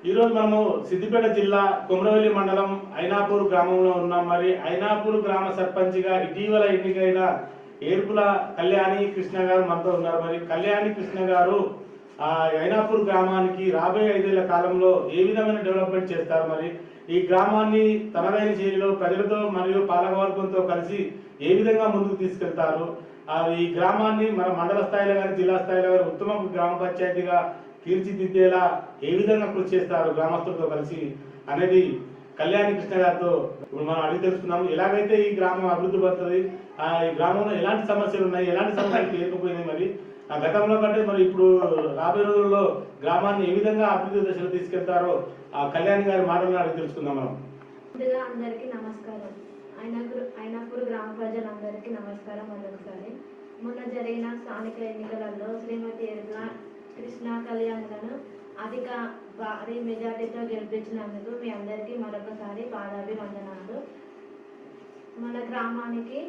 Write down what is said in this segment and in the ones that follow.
ఈరోజు మనము సిద్దిపేట జిల్లా కొమరవెల్లి మండలం ఐనాపూర్ గ్రామంలో ఉన్నాం. మరి ఐనాపూర్ గ్రామ సర్పంచ్గా ఇటీవల ఎన్నికైన ఏర్పుల కళ్యాణి కృష్ణ గారు మనతో ఉన్నారు. మరి కళ్యాణి కృష్ణ గారు ఐనాపూర్ గ్రామానికి రాబోయే 5 ఏళ్ల కాలంలో ఏ విధమైన డెవలప్మెంట్ చేస్తారు, మరి ఈ గ్రామాన్ని తనదైన శైలిలో ప్రజలతో మరియు పాలకవర్గంతో కలిసి ఏ విధంగా ముందుకు తీసుకెళ్తారు, ఈ గ్రామాన్ని మన మండల స్థాయిలో కానీ జిల్లా స్థాయిలో కానీ ఉత్తమ గ్రామ పంచాయతీగా తీర్చిదిద్దేలా ఏ విధంగా కృషి చేస్తారు గ్రామస్తులతో కలిసి అనేది కళ్యాణి కృష్ణ గారితో ఇప్పుడు మనం అడిగి తెలుసుకున్నాము. ఎలాగైతే ఈ గ్రామం అభివృద్ధి పడుతుంది, ఈ గ్రామంలో ఎలాంటి సమస్యలు ఉన్నాయి, ఎలాంటి సమస్యలు తీరకపోయినాయి, మరి ఆ గతంలో కంటే మరి ఇప్పుడు రాబోయే రోజుల్లో గ్రామాన్ని ఏ విధంగా అభివృద్ధి దశలో తీసుకెళ్తారో ఆ కళ్యాణి గారి మాటలను అడిగి తెలుసుకుందాం మనం. ముందుగా అందరికీ నమస్కారం. ఐనాపూర్ గ్రామ ప్రజలందరికీ నమస్కారం. మరొకసారి మొన్న జరిగిన స్థానిక ఎన్నికలలో శ్రీమతి ఏర్పుల కృష్ణ కళ్యాణ్లను అధిక భారీ మెజార్టీతో గెలిపించినందుకు మీ అందరికీ మరొకసారి పాదాభివందనాలు. మన గ్రామానికి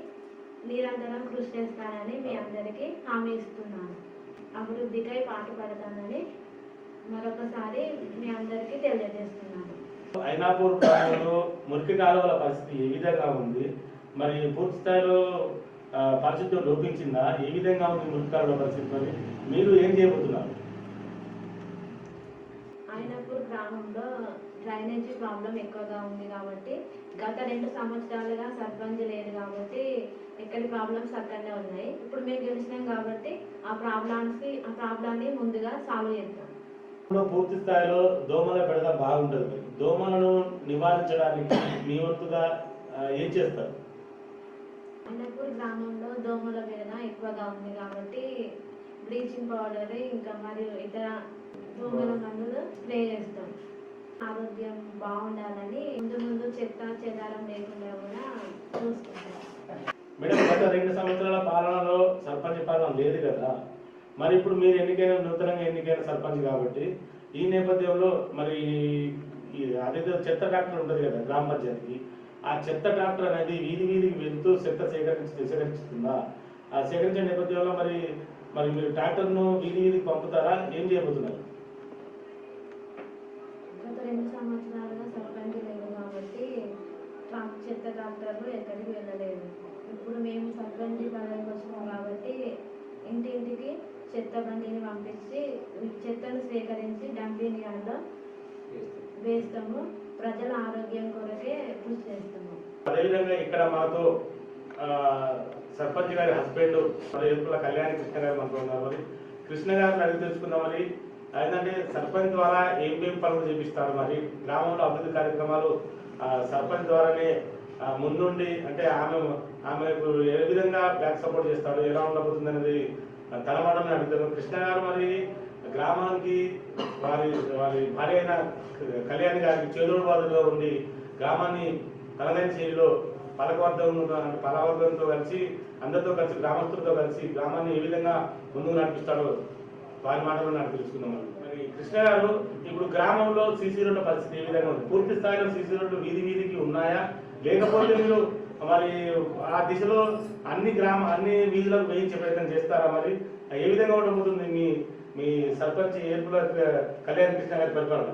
నిరంతరం కృషి చేస్తానని మీ అందరికీ హామీ ఇస్తున్నాను. అభివృద్ధికై పాటుపడతానని మరొకసారి మీ అందరికీ తెలియజేస్తున్నాను. ఐనాపూర్ గ్రామంలో మురికి కాలువల పరిస్థితి ఏ విధంగా ఉంది, మరి పూర్తి స్థాయిలో పరిస్థితులు లోపించిందా, ఏ విధంగా ఉంది మురికి కాలువల పరిస్థితి, మరి మీరు ఏం చేయబోతున్నారు? ఐనాపూర్ గ్రామంలో డ్రైనేజీ ప్రాబ్లం ఎక్కువగా ఉంది కాబట్టి గత 2 సంవత్సరాలుగా సర్పంచ్ లేదు కాబట్టి ఎక్కడి ప్రాబ్లమ్స్ అక్కడనే ఉన్నాయి. ఇప్పుడు మేము గెలిచినాం కాబట్టి ఆ ప్రాబ్లాన్ని ముందుగా సాల్వ్ చేస్తాం. పూర్తి స్థాయిలో దోమల బెడద బాగుంటుంది. దోమలను నివారించడానికి మీ వంతుగా ఏం చేస్తారు? ఐనాపూర్ గ్రామంలో దోమల బెడద ఎక్కువగా ఉంది కాబట్టి బ్లీచింగ్ పౌడర్ ఇంకా మరియు ఇతర దోమల మందులు స్ప్రే చేస్తాం. ఆరోగ్యం బాగుండాలని ముందు చెత్త చెదారం లేకుండా కూడా చూసుకుంటాం. మేడం, గత 2 సంవత్సరాల పాలనలో సర్పంచ్ పాలన లేదు కదా, మరి ఇప్పుడు మీరు నూతనంగా ఎన్నికైన సర్పంచ్ కాబట్టి ఈ నేపథ్యంలో మరి అదేదో చెత్త ట్రాక్టర్ ఉంటుంది కదా గ్రామ పంచాయతీకి, ఆ చెత్త ట్రాక్టర్ అనేది వీధికి వెళ్తూ చెత్త సేకరిస్తుందా? ఆ సేకరించే నేపథ్యంలో మరి మీరు ట్రాక్టర్ను వీధికి పంపుతారా, ఏం చేయబోతున్నారు? గత 2 సంవత్సరాలుగా సర్పంచ్ లేదు కాబట్టి చెత్త ట్రాక్టర్లు ఎక్కడికి వెళ్ళలేదు. ఇప్పుడు మేము సర్పంచ్ పదవికి వచ్చినాం కాబట్టి ఇంటింటికి చెత్త బండిని పంపించి చెత్తను సేకరించి డంపింగ్ యార్డ్లో వేస్తాము. ప్రజల ఆరోగ్యం కొరకే కృషి చేస్తాము. అదేవిధంగా ఇక్కడ మాతో సర్పంచ్ గారి హస్బెండ్ ఏర్పుల కళ్యాణి కృష్ణ గారు మనతో ఉన్నారు. మరి కృష్ణ గారిని అడిగి తెలుసుకుందామని. ఏంటంటే సర్పంచ్ ద్వారా ఏం పనులు చేపిస్తారు, మరి గ్రామంలో అభివృద్ధి కార్యక్రమాలు సర్పంచ్ ద్వారానే ముందుండి అంటే ఆమెకు ఏ విధంగా బ్యాక్ సపోర్ట్ చేస్తారు, ఎలా ఉండబోతుంది అనేది తన మాటలను అడుగుతారు. కృష్ణ గారు మరి గ్రామానికి వారి భార్య అయిన కళ్యాణి గారికి చేదోడు బాధగా ఉండి గ్రామాన్ని తనదైన శైలిలో పాలకవర్గంతో కలిసి అందరితో కలిసి గ్రామస్తులతో కలిసి గ్రామాన్ని ఏ విధంగా ముందుకు నడిపిస్తాడో వారి మాటలను నాకు తెలుసుకుందాం. మరి కృష్ణ గారు, ఇప్పుడు గ్రామంలో సీసీ రోడ్ల పరిస్థితి ఏ విధంగా ఉంది? పూర్తి స్థాయిలో సీసీ రోడ్లు వీధికి ఉన్నాయా, లేకపోతే మీరు మరి ఆ దిశలో అన్ని వీధులకు వేయించే ప్రయత్నం చేస్తారా? మరి ఏ విధంగా ఉండబోతుంది మీ సర్పంచ్ ఏర్పుల కళ్యాణ్ కృష్ణ గారి పరిపాలన?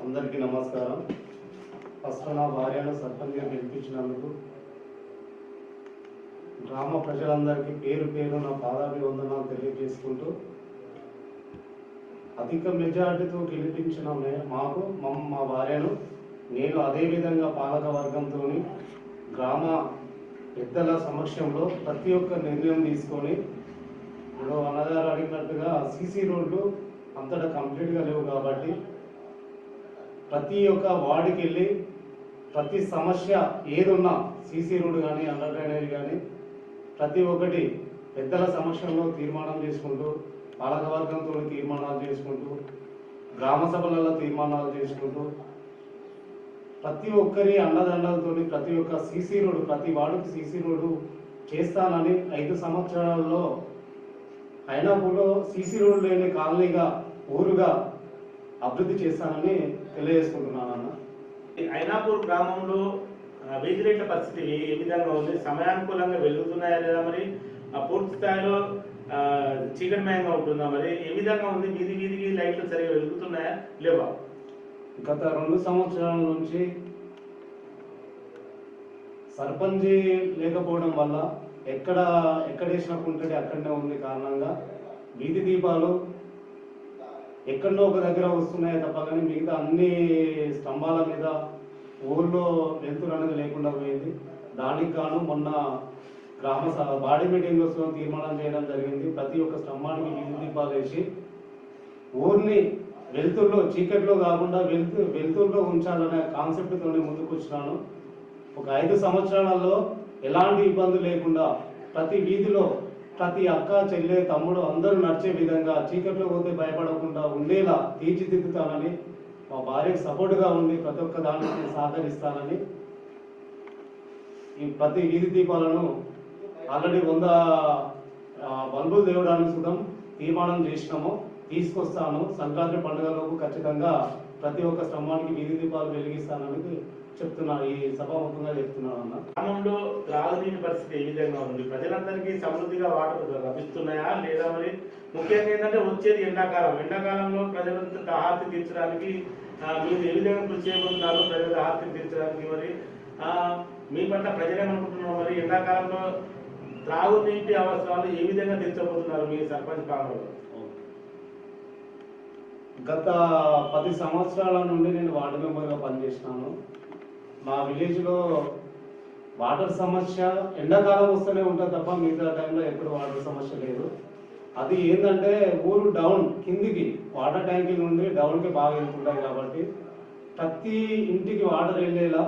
అందరికీ నమస్కారం. ఫస్ట్ నా భార్యను సర్పంచ్గా గెలిపించినందుకు గ్రామ ప్రజలందరికీ పేరు నా పాదాభివందనాలు తెలియజేసుకుంటూ, అధిక మెజార్టీతో గెలిపించిన మాకు మా భార్యను నేను అదేవిధంగా పాలక వర్గంతో గ్రామ పెద్దల సమక్షంలో ప్రతి ఒక్క నిర్ణయం తీసుకొని, ఇప్పుడు అన్నగారు అడిగినట్టుగా సీసీ రోడ్లు అంతటా కంప్లీట్గా లేవు కాబట్టి ప్రతి ఒక్క వార్డుకి వెళ్ళి ప్రతి సమస్య ఏదున్నా సీసీ రోడ్డు కానీ అండర్ డ్రైనేజ్ కానీ ప్రతి ఒక్కటి పెద్దల సమక్షంలో తీర్మానం చేసుకుంటూ, పాలకవర్గంతో తీర్మానాలు చేసుకుంటూ, గ్రామ సభలలో తీర్మానాలు చేసుకుంటూ ప్రతి ఒక్కరి అండదండలతో ప్రతి ఒక్క సీసీ రోడ్డు ప్రతి వార్డుకి సీసీ రోడ్డు చేస్తానని 5 సంవత్సరాల్లో ఐనాపూర్లో సీసీ రోడ్డు లేని కాలనీగా ఊరుగా అభివృద్ధి చేస్తానని తెలియజేసుకుంటున్నాను. అన్న, ఐనాపూర్ గ్రామంలో వీధి రేట్ల పరిస్థితి ఏ విధంగా ఉంది? సమయానుకూలంగా వెళ్తున్నాయా లేదా? మరి పూర్తి స్థాయిలో చీకటిమయంగా ఉంటుందా? మరి ఏ విధంగా ఉంది? వీధి వీధికి లైట్లు సరిగా వెలుగుతున్నాయా లేవా? గత 2 సంవత్సరాల నుంచి సర్పంచి లేకపోవడం వల్ల ఎక్కడ వేసిన కుంటడి అక్కడనే ఉంది కారణంగా వీధి దీపాలు ఎక్కడో ఒక దగ్గర వస్తున్నాయి తప్ప కానీ మిగతా అన్ని స్తంభాల మీద ఊర్లో వెలుతురు అనేది లేకుండా పోయింది. దానికి గాను మొన్న బాడీ మీటింగ్లో తీర్మానం చేయడం జరిగింది. ప్రతి ఒక్క స్తంభానికి వీధి దీపాలు వేసి ఊరిని వెలుతురులో చీకట్లో కాకుండా వెలుతురులో ఉంచాలనే కాన్సెప్ట్తోనే ముందుకు వచ్చినాను. ఒక 5 సంవత్సరాలలో ఎలాంటి ఇబ్బంది లేకుండా ప్రతి వీధిలో ప్రతి అక్క చెల్లె తమ్ముడు అందరూ నడిచే విధంగా చీకట్లో పోతే భయపడకుండా ఉండేలా తీర్చిదిద్దుతానని, మా భార్యకు సపోర్ట్గా ఉండి ప్రతి ఒక్క దానికి సహకరిస్తానని ఈ ప్రతి వీధి దీపాలను ఆల్రెడీ 100 బల్బులు తేవడానికి సుతం తీర్మానం చేసినాము. తీసుకొస్తాను. సంక్రాంతి పండుగలోపు ఖచ్చితంగా ప్రతి ఒక్క స్తంభానికి వీధి దీపాలు వెలిగిస్తానని చెప్తున్నాను. ఈ సభాముఖంగా చెప్తున్నాను అన్న. గ్రామంలో త్రాగునీటి పరిస్థితి ఏ విధంగా ఉంది? ప్రజలందరికీ సమృద్ధిగా వాటర్ లభిస్తున్నాయా లేదా? మరి ముఖ్యంగా ఏంటంటే వచ్చేది ఎండాకాలంలో ప్రజలంతా దాహార్తి తీర్చడానికి మీరు ఏ విధంగా కృషి చేయబోతున్నారు? ప్రజల దాహార్తి తీర్చడానికి మరి మీ పట్ల ప్రజలేమనుకుంటున్నారు? మరి ఎండాకాలంలో త్రాగునీటి అవసరాలు ఏ విధంగా తీర్చబోతున్నారు మీ సర్పంచ్ పాలనలో? గత 10 సంవత్సరాల నుండి నేను వార్డు మెంబర్గా పనిచేసినాను. మా విలేజ్లో వాటర్ సమస్య ఎండాకాలం వస్తూనే ఉంటుంది తప్ప మిగతా టైంలో ఎప్పుడు వాటర్ సమస్య లేదు. అది ఏంటంటే ఊరు డౌన్ కిందికి వాటర్ ట్యాంకుల నుండి డౌన్కి బాగా వెళ్తుంటాయి కాబట్టి ప్రతి ఇంటికి వాటర్ వెళ్ళేలా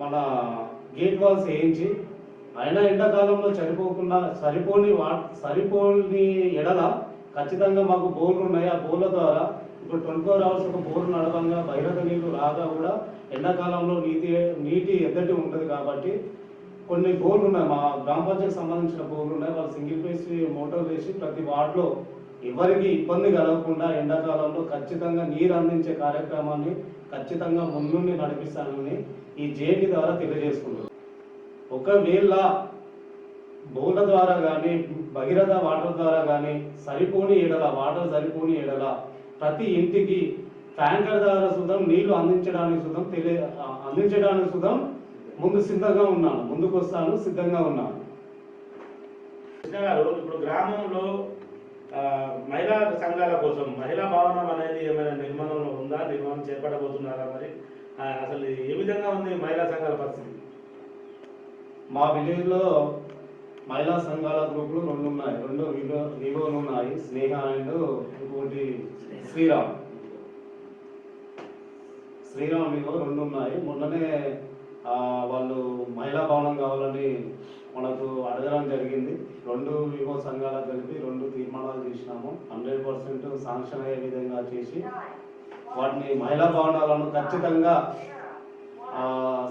మన గేట్ వాల్స్ వేయించి అయినా ఎండాకాలంలో సరిపోని ఎడల ఖచ్చితంగా మాకు బోర్లు ఉన్నాయి. ఆ బోర్ల ద్వారా ఇప్పుడు 24 hours ఒక బోర్లు నడవంగా బహిరంగ నీళ్లు రాగా కూడా ఎండాకాలంలో నీటి ఎద్దడి ఉంటుంది కాబట్టి కొన్ని బోర్లు ఉన్నాయి. మా గ్రామ పంచాయతీకి సంబంధించిన బోర్లు ఉన్నాయి. వాళ్ళు సింగిల్ ఫేస్ మోటార్ వేసి ప్రతి వార్డులో ఎవరికి ఇబ్బంది కలగకుండా ఎండాకాలంలో ఖచ్చితంగా నీరు అందించే కార్యక్రమాన్ని ఖచ్చితంగా ముందుండి నడిపిస్తానని ఈ జేఏటీ ద్వారా తెలియజేసుకుంటున్నాను. ఒకవేళ బోర్ల ద్వారా కానీ భగీరథ వాటర్ ద్వారా కానీ వాటర్ సరిపోని ఎడల ప్రతి ఇంటికి ట్యాంకర్ ద్వారా సుతం నీళ్లు అందించడానికి సుతం ముందుకు వస్తాను, సిద్ధంగా ఉన్నాను. కృష్ణ గారు, ఇప్పుడు గ్రామంలో మహిళా సంఘాల కోసం మహిళా భవనం అనేది ఏమైనా నిర్మాణంలో ఉందా? నిర్మాణం చేపట్టబోతున్నారా? మరి అసలు ఏ విధంగా ఉంది మహిళా సంఘాల పరిస్థితి? మా విలేజ్లో మహిళా సంఘాల గ్రూపులు 2 ఉన్నాయి. 2 వివోలు ఉన్నాయి. స్నేహ అండ్ ఇంకోటి శ్రీరామ్ వివో 2 ఉన్నాయి. మొన్ననే వాళ్ళు మహిళా భవనం కావాలని మనకు అడగడం జరిగింది. 2 వివో సంఘాలకు కలిపి 2 తీర్మానాలు చేసినాము. 100% శాంక్షన్ అయ్యే విధంగా చేసి వాటిని మహిళా భవనాలను ఖచ్చితంగా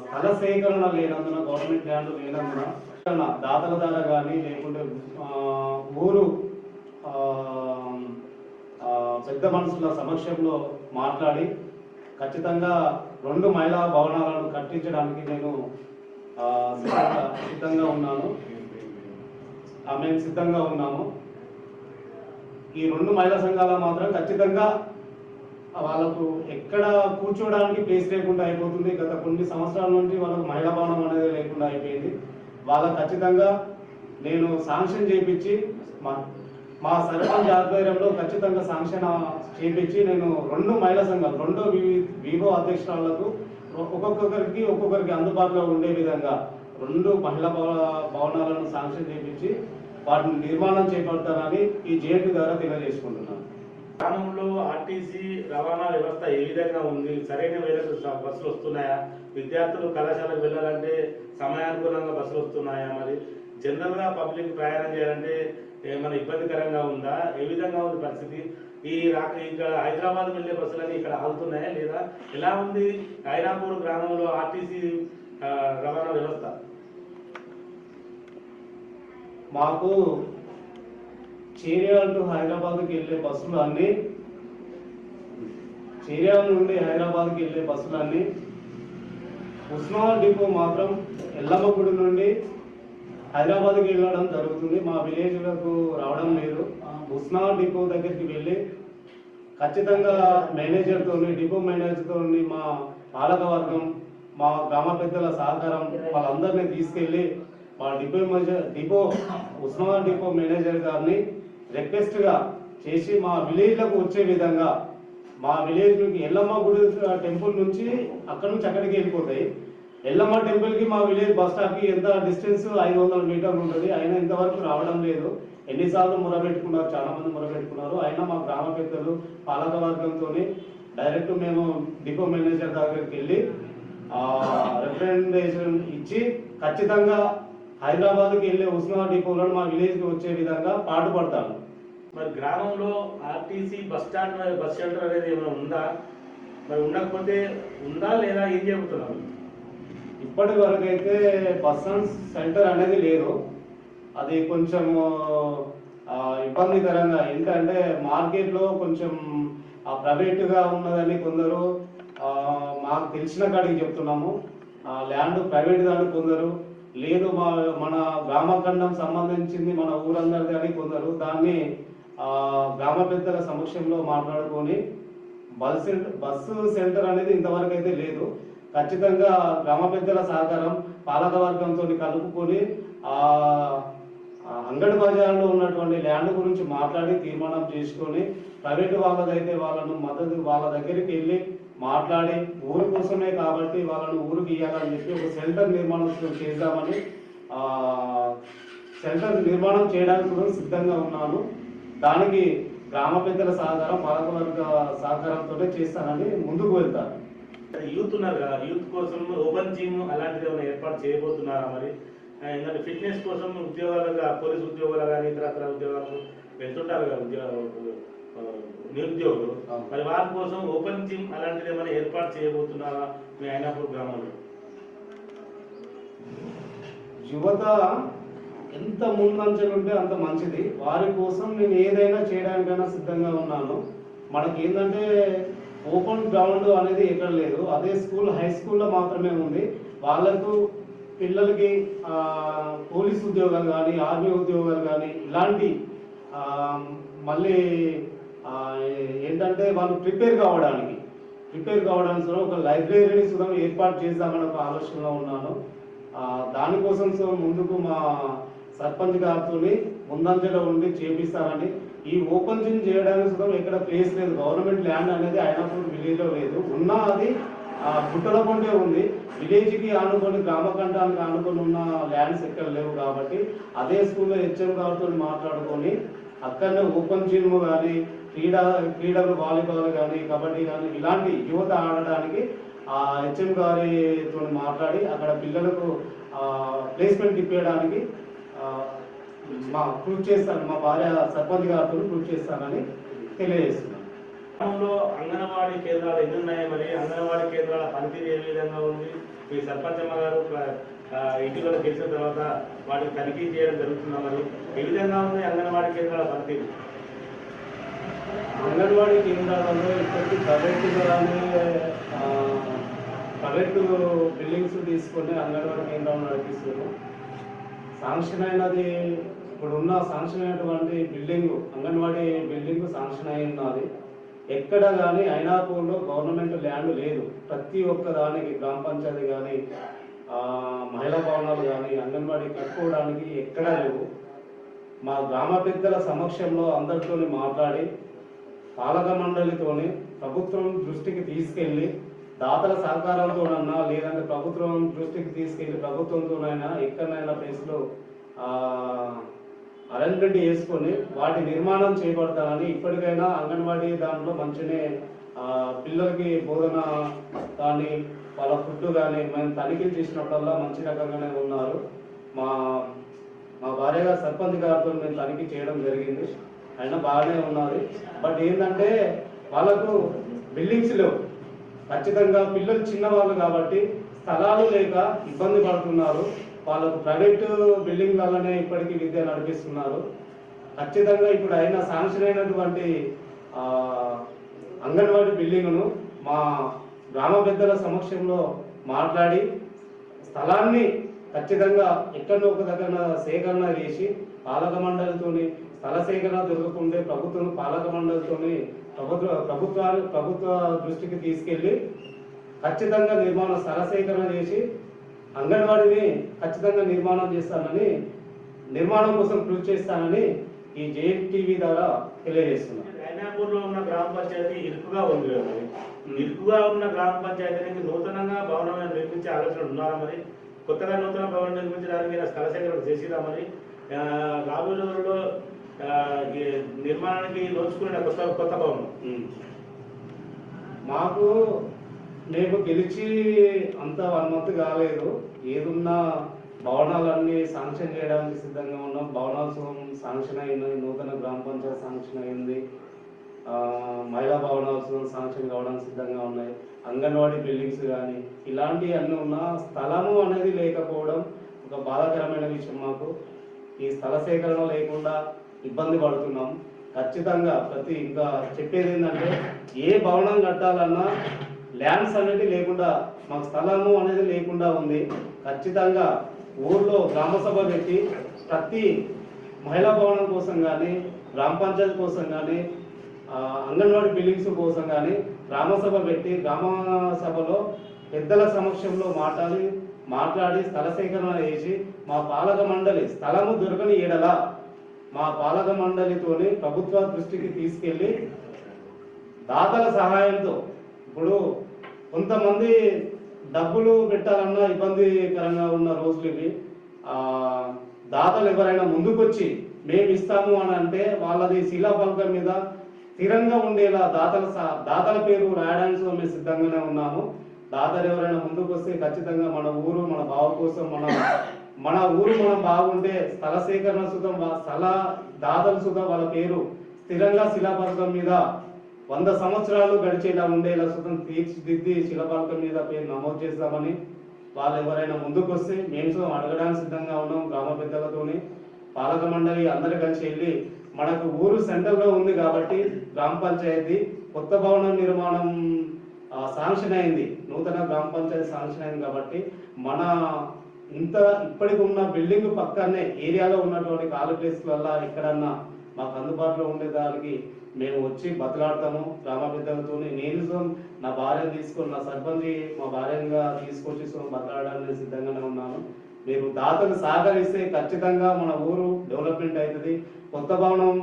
స్థల సేకరణ లేనందున, గవర్నమెంట్ ల్యాండ్ లేనందున దాతల ద్వారా కానీ లేకుంటే ఊరు పెద్ద మనుషుల సమక్షంలో మాట్లాడి ఖచ్చితంగా 2 మహిళా భవనాలను కట్టించడానికి నేను సిద్ధంగా ఉన్నాను. మేము సిద్ధంగా ఉన్నాము. ఈ 2 మహిళా సంఘాలు మాత్రం ఖచ్చితంగా వాళ్ళకు ఎక్కడ కూర్చోవడానికి ప్లేస్ లేకుండా అయిపోతుంది. గత కొన్ని సంవత్సరాల నుండి వాళ్ళకు మహిళా భవనం అనేది లేకుండా అయిపోయింది. వాళ్ళకు ఖచ్చితంగా నేను శాంక్షన్ చేయించి మా సర్పంచ్ ఆధ్వర్యంలో ఖచ్చితంగా శాంక్షన్ చేయించి నేను 2 మహిళా సంఘాలు 2 వివో అధ్యక్షురాలకు ఒక్కొక్కరికి అందుబాటులో ఉండే విధంగా 2 మహిళా భవనాలను శాంక్షన్ చేయించి వాటిని నిర్మాణం చేపడతానని ఈ జేఏటీ ద్వారా తెలియజేసుకుంటున్నాను. గ్రామంలో ఆర్టీసీ రవాణా వ్యవస్థ ఏ విధంగా ఉంది? సరైన వేళకు బస్సులు వస్తున్నాయా? విద్యార్థులు కళాశాలకు వెళ్ళాలంటే సమయానుకూలంగా బస్సులు వస్తున్నాయా? మరి జనరల్గా పబ్లిక్ ప్రయాణం చేయాలంటే ఏమైనా ఇబ్బందికరంగా ఉందా? ఏ విధంగా ఉంది పరిస్థితి? ఇక్కడ హైదరాబాద్ వెళ్ళే బస్సులని ఇక్కడ ఆగుతున్నాయా లేదా? ఎలా ఉంది ఐనాపూర్ గ్రామంలో ఆర్టీసీ రవాణా వ్యవస్థ? మాకు చేర్యాల టు హైదరాబాద్కి వెళ్ళే బస్సులన్నీ చేర్యాల నుండి హైదరాబాద్కి వెళ్ళే బస్సులన్నీ ఉస్మానాబాద్ డిపో మాత్రం ఎల్లమ్మ గుడి నుండి హైదరాబాద్కి వెళ్ళడం జరుగుతుంది. మా విలేజ్లకు రావడం లేదు. ఉస్నాబాద్ డిపో దగ్గరికి వెళ్ళి ఖచ్చితంగా మేనేజర్తో, డిపో మేనేజర్తో, మా పాలక వర్గం, మా గ్రామ పెద్దల సహకారం వాళ్ళందరినీ తీసుకెళ్ళి మా డిపో ఉస్నాబాద్ డిపో మేనేజర్ గారిని రిక్వెస్ట్గా చేసి మా విలేజ్లకు వచ్చే విధంగా, మా విలేజ్ నుంచి ఎల్లమ్మ గుడి టెంపుల్ నుంచి అక్కడ నుంచి అక్కడికి వెళ్ళిపోతాయి. ఎల్లమ్మ టెంపుల్కి మా విలేజ్ బస్ స్టాప్కి ఎంత డిస్టెన్స్ 500 మీటర్లు ఉంటుంది. అయినా ఇంతవరకు రావడం లేదు. ఎన్నిసార్లు మొరబెట్టుకున్నారు, చాలా మంది మొరబెట్టుకున్నారు. అయినా మా గ్రామ పెద్దలు పాలక వర్గంతో డైరెక్ట్ మేము డిపో మేనేజర్ దగ్గరికి వెళ్ళి రిప్రజెంటేషన్ ఇచ్చి ఖచ్చితంగా హైదరాబాద్కి వెళ్ళే ఉస్మానియా డిపోలను మా విలేజ్కి వచ్చే విధంగా పాటుపడతాను. మరి గ్రామంలో ఆర్టీసీ బస్ షెల్టర్ అనేది ఏమైనా ఉందా? మరి ఉండకపోతే ఉందా లేదా, ఏం చెబుతున్నారు? ఇప్పటి వరకు అయితే బస్ సెంటర్ అనేది లేదు. అది కొంచెం ఇబ్బందికరంగా, ఏంటంటే మార్కెట్లో కొంచెం ప్రైవేట్గా ఉన్నదని కొందరు, మాకు తెలిసిన కాడికి చెప్తున్నాము, ల్యాండ్ ప్రైవేట్ దాన్ని కొందరు, లేదు మన గ్రామఖండం సంబంధించింది మన ఊరందరిది అని కొందరు. దాన్ని గ్రామ పెద్దల సమక్షంలో మాట్లాడుకొని బస్సు సెంటర్ అనేది ఇంతవరకు అయితే లేదు. ఖచ్చితంగా గ్రామ పెద్దల సహకారం పాలక వర్గంతో కలుపుకొని అంగడి బజార్లో ఉన్నటువంటి ల్యాండ్ గురించి మాట్లాడి తీర్మానం చేసుకొని, ప్రైవేటు వాళ్ళదైతే వాళ్ళను మద్దతు వాళ్ళ దగ్గరికి వెళ్ళి మాట్లాడి, ఊరు కోసమే కాబట్టి వాళ్ళను ఊరికి ఇవ్వాలని చెప్పి ఒక షెల్టర్ నిర్మాణం చేద్దామని, షెల్టర్ నిర్మాణం చేయడానికి కూడా సిద్ధంగా ఉన్నాను. దానికి గ్రామ పెద్దల సహకారం, పాలకవర్గ సహకారంతో చేస్తానని ముందుకు వెళ్తాను. యూత్ ఉన్నారు కదా, యూత్ కోసం ఓపెన్ జిమ్ అలాంటిది ఏమైనా ఏర్పాటు చేయబోతున్నారా? మరి ఎందుకంటే ఫిట్నెస్ కోసం ఉద్యోగాలుగా, పోలీస్ ఉద్యోగాలు కానీ ఇతర ఉద్యోగాలకు వెళ్తుంటారు కదా నిరుద్యోగులు, మరి వారి కోసం ఓపెన్ జిమ్ అలాంటిది ఏమైనా ఏర్పాటు చేయబోతున్నారా మీ ఐనాపూర్ గ్రామంలో? యువత ఎంత ముందంచెలు ఉంటే అంత మంచిది. వారి కోసం నేను ఏదైనా చేయడానికైనా సిద్ధంగా ఉన్నాను. మనకి ఏంటంటే ఓపెన్ గ్రౌండ్ అనేది ఎక్కడ లేదు. అదే స్కూల్, హై స్కూల్లో మాత్రమే ఉంది. వాళ్ళకు పిల్లలకి పోలీస్ ఉద్యోగాలు కానీ, ఆర్మీ ఉద్యోగాలు కానీ, ఇలాంటి మళ్ళీ ఏంటంటే వాళ్ళు ప్రిపేర్ కావడానికి ఒక లైబ్రరీని సుధా ఏర్పాటు చేద్దామని ఒక ఆలోచనలో ఉన్నాను. దానికోసం ముందుకు మా సర్పంచ్ గారితో ముందంజలో ఉండి చేపిస్తారని. ఈ ఓపెన్ జిమ్ చేయడానికి సుధా ఎక్కడ ప్లేస్ లేదు. గవర్నమెంట్ ల్యాండ్ అనేది ఐనాపూర్ విలేజ్లో లేదు. ఉన్నా అది గుట్టల కొంటే ఉంది. విలేజ్కి ఆనుకొని, గ్రామఖండానికి ఆనుకొని ఉన్న ల్యాండ్స్ ఎక్కడ లేవు కాబట్టి అదే స్కూల్లో హెచ్ఎం గారితో మాట్లాడుకొని అక్కడనే ఓపెన్ జిమ్ కానీ, క్రీడలు వాలీబాల్ కానీ, కబడ్డీ కానీ ఇలాంటి యువత ఆడడానికి హెచ్ఎం గారితో మాట్లాడి అక్కడ పిల్లలకు ప్లేస్మెంట్ ఇప్పించడానికి కృషి చేస్తాను. మా భార్య సర్పంచ్ గారితో కృషి చేస్తానని తెలియజేస్తున్నాను. గ్రామంలో అంగన్వాడీ కేంద్రాలు ఎన్ని ఉన్నాయి? మరి అంగన్వాడీ కేంద్రాల పనితీరు ఏ విధంగా ఉంది? మీ సర్పంచ్ అమ్మ గారు ఇటీవల గెలిచిన తర్వాత వాటిని తనిఖీ చేయడం జరుగుతుందా? మరి ఏ విధంగా ఉంది అంగన్వాడీ కేంద్రాల పనితీరు? అంగన్వాడీ కేంద్రాలలో ఇప్పటికీ ప్రైవేటు బిల్డింగ్స్ తీసుకొని అంగన్వాడీ కేంద్రాలు నడిపిస్తున్నారు. శాంక్షన్ అయినది, ఇప్పుడున్న శాంక్షన్ అయినటువంటి అంగన్వాడీ బిల్డింగ్ శాంక్షన్ అయి ఉన్నది. ఎక్కడ కానీ ఐనాపూర్లో గవర్నమెంట్ ల్యాండ్ లేదు. ప్రతి ఒక్క దానికి గ్రామ పంచాయతీ కానీ, మహిళా భవనాలు కానీ, అంగన్వాడీ కట్టుకోవడానికి ఎక్కడా లేవు. మా గ్రామ పెద్దల సమక్షంలో అందరితో మాట్లాడి పాలక మండలితోని ప్రభుత్వం దృష్టికి తీసుకెళ్ళి, దాతల సహకారంతోనన్నా లేదంటే ప్రభుత్వం దృష్టికి తీసుకెళ్ళి ప్రభుత్వంతోనైనా ఎక్కడైనా ప్లేస్లో అరేంజ్మెంట్ చేసుకొని వాటి నిర్మాణం చేపడతానని. ఇప్పటికైనా అంగన్వాడీ దాంట్లో మంచినే పిల్లలకి బోధన కానీ, వాళ్ళ ఫుడ్ కానీ మేము తనిఖీలు చేసినప్పుడల్లా మంచి రకంగానే ఉన్నారు. మా భార్య గారు సర్పంచ్ గారితో మేము తనిఖీ చేయడం జరిగింది. అయినా బాగానే ఉన్నది. బట్ ఏంటంటే వాళ్ళకు బిల్డింగ్స్ లేవు. ఖచ్చితంగా పిల్లలు చిన్నవాళ్ళు కాబట్టి స్థలాలు లేక ఇబ్బంది పడుతున్నారు. వాళ్ళకు ప్రైవేటు బిల్డింగ్లలోనే ఇప్పటికీ విద్య నడిపిస్తున్నారు. ఖచ్చితంగా ఇప్పుడు అయినా శాంక్షన్ అయినటువంటి అంగన్వాడీ బిల్డింగ్ను మా గ్రామ పెద్దల సమక్షంలో మాట్లాడి స్థలాన్ని ఖచ్చితంగా ఎక్కడో ఒక దగ్గర సేకరణ చేసి పాలక మండలితోని స్థల సేకరణ దొరకకుంటే ప్రభుత్వం పాలక మండలితోని ప్రభుత్వ దృష్టికి తీసుకెళ్లి ఖచ్చితంగా స్థల సేకరణ చేసి అంగన్వాడీని ఖచ్చితంగా నిర్మాణం కోసం కృషి చేస్తానని ఈ జేఎన్టీవీ ద్వారా తెలియజేస్తున్నాను. ఐనాపూర్లో ఉన్న గ్రామ పంచాయతీ ఇరుకుగా ఉంది కదా మరి. ఇరుకుగా ఉన్న గ్రామ పంచాయతీకి నూతనంగా భవనం నిర్మించే ఆలోచన ఉన్నారా మరి? కొత్తగా నూతన భవనం నిర్మించడానికి స్థల సేకరణ చేసిరా మరి? రాబోయే రోజుల్లో నిర్మాణానికి నోచుకునే కొత్త భవనం మాకు మేము గెలిచి అంత 1 month కాలేదు. ఏదున్నా భవనాలన్నీ శాంక్షన్ చేయడానికి సిద్ధంగా ఉన్నాం. భవనాలు శాంక్షన్ అయినాయి, నూతన గ్రామ పంచాయతీ శాంక్షన్ అయింది, మహిళా భవనాలు శాంక్షన్ కావడానికి సిద్ధంగా ఉన్నాయి. అంగన్వాడీ బిల్డింగ్స్ కానీ ఇలాంటివి అన్నీ ఉన్నా స్థలము అనేది లేకపోవడం ఒక బాధాకరమైన విషయం. మాకు ఈ స్థల సేకరణ లేకుండా ఇబ్బంది పడుతున్నాం. ఖచ్చితంగా ఇంకా చెప్పేది ఏంటంటే ఏ భవనం కట్టాలన్నా ల్యాండ్స్ అనేది లేకుండా, మాకు స్థలము అనేది లేకుండా ఉంది. ఖచ్చితంగా ఊర్లో గ్రామ సభ పెట్టి ప్రతి మహిళా భవనం కోసం కానీ, గ్రామ పంచాయతీ కోసం కానీ, అంగన్వాడీ బిల్డింగ్స్ కోసం కానీ గ్రామ సభ పెట్టి గ్రామ సభలో పెద్దల సమక్షంలో మాట్లాడి స్థల సేకరణ చేసి మా పాలక మండలి స్థలము దొరకని ఏడల మా పాలక మండలితోని ప్రభుత్వ దృష్టికి తీసుకెళ్ళి దాతల సహాయంతో, ఇప్పుడు కొంతమంది డబ్బులు పెట్టాలన్నా ఇబ్బందికరంగా ఉన్న రోజులు ఇవి. దాతలు ఎవరైనా ముందుకొచ్చి మేము ఇస్తాము అని అంటే వాళ్ళది శిలాఫలకం మీద స్థిరంగా ఉండేలా దాతల పేరు రాయడానికి మేము సిద్ధంగానే ఉన్నాము. దాతలు ఎవరైనా ముందుకు వస్తే ఖచ్చితంగా మన ఊరు మన బావు కోసం మన ఊరు మనం బాగుంటే స్థల సేకరణ దాతలు సుధా వాళ్ళ పేరు స్థిరంగా శిలాఫలకం మీద 100 సంవత్సరాలు గడిచేలా ఉండేలా తీర్చిదిద్ది శిలాఫలకం మీద పేరు నమోదు చేస్తామని వాళ్ళు ఎవరైనా ముందుకు వస్తే మేము అడగడానికి సిద్ధంగా ఉన్నాం. గ్రామ పెద్దలతోని పాలక మండలి అందరూ కలిసి వెళ్ళి మనకు ఊరు సెంటర్లో ఉంది కాబట్టి గ్రామ పంచాయతీ కొత్త భవనం నిర్మాణం శాంక్షన్ అయింది, నూతన గ్రామ పంచాయతీ శాంక్షన్ అయింది కాబట్టి మన ఇప్పటికి ఉన్న బిల్డింగ్ పక్కనే ఏరియాలో ఉన్నటువంటి ఖాళీ ప్లేస్లల్లో ఎక్కడన్నా మాకు అందుబాటులో ఉండేదానికి మేము వచ్చి బతలాడతాము గ్రామ పెద్దలతో. నేను నా భార్యను తీసుకొని నా సర్పంచ్ మా భార్యగా తీసుకొచ్చి బతలాడడానికి సిద్ధంగానే ఉన్నాను. మీరు దాతలు సహకరిస్తే ఖచ్చితంగా మన ఊరు డెవలప్మెంట్ అవుతుంది. కొత్త భవనం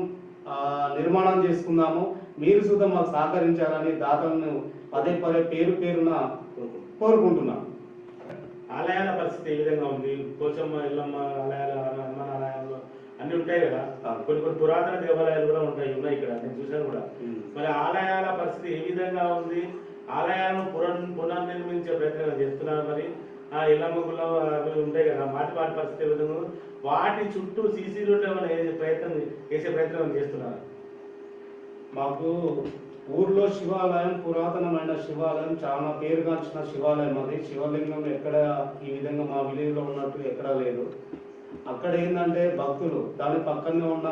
నిర్మాణం చేసుకుందాము. మీరు సుధా మాకు సహకరించాలని దాతలను పదే పేరున కోరుకుంటున్నాను. ఆలయాల పరిస్థితి ఏ విధంగా ఉంది? పోచమ్మ ఇల్లమ్మ ఆలయాలు, హనుమాన్ ఆలయాలు అన్ని ఉంటాయి కదా, కొన్ని పురాతన దేవాలయాలు కూడా ఉన్నాయి ఇక్కడ, నేను చూశాను కూడా. మరి ఆలయాల పరిస్థితి ఏ విధంగా ఉంది? ఆలయాలను పునర్నిర్మించే ప్రయత్నం చేస్తున్నారు మరి? ఇల్లమ్మ గుళ్ళ అవి ఉంటాయి కదా, వాటి పరిస్థితి ఏ విధంగా? వాటి చుట్టూ సీసీ రోడ్లు ఏమైనా చేసే ప్రయత్నం చేస్తున్నారు? మాకు ఊర్లో శివాలయం, పురాతనమైన శివాలయం, చాలా పేరుగాంచిన శివాలయం అది. శివలింగం ఎక్కడ ఈ విధంగా మా విలేజ్లో ఉన్నట్టు ఎక్కడా లేదు. అక్కడ ఏంటంటే భక్తులు దాని పక్కనే ఉన్న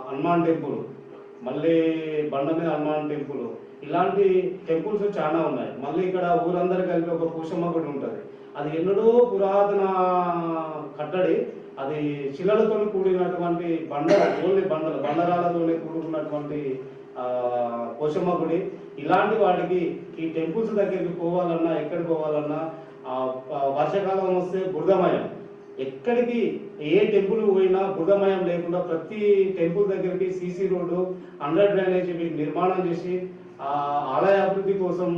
హనుమాన్ టెంపుల్, మళ్ళీ బండ మీద హనుమాన్ టెంపుల్, ఇలాంటి టెంపుల్స్ చాలా ఉన్నాయి. మళ్ళీ ఇక్కడ ఊరందరూ కలిపి ఒక పోషమ్మ గుడి ఉంటుంది. అది ఎన్నడూ పురాతన కట్టడి, అది శిలలతో కూడినటువంటి ఓన్లీ బండరాలతోనే కూడుకున్నటువంటి పోషమ్మ గుడి. ఇలాంటి వాటికి ఈ టెంపుల్స్ దగ్గరికి పోవాలన్నా, ఎక్కడికి పోవాలన్నా వర్షాకాలం వస్తే బురదమయం, ఎక్కడికి ఏ టెంపుల్ పోయినా బురదమయం లేకుండా ప్రతి టెంపుల్ దగ్గరికి సీసీ రోడ్డు, అండర్ డ్రైనేజ్ నిర్మాణం చేసి ఆలయ అభివృద్ధి కోసం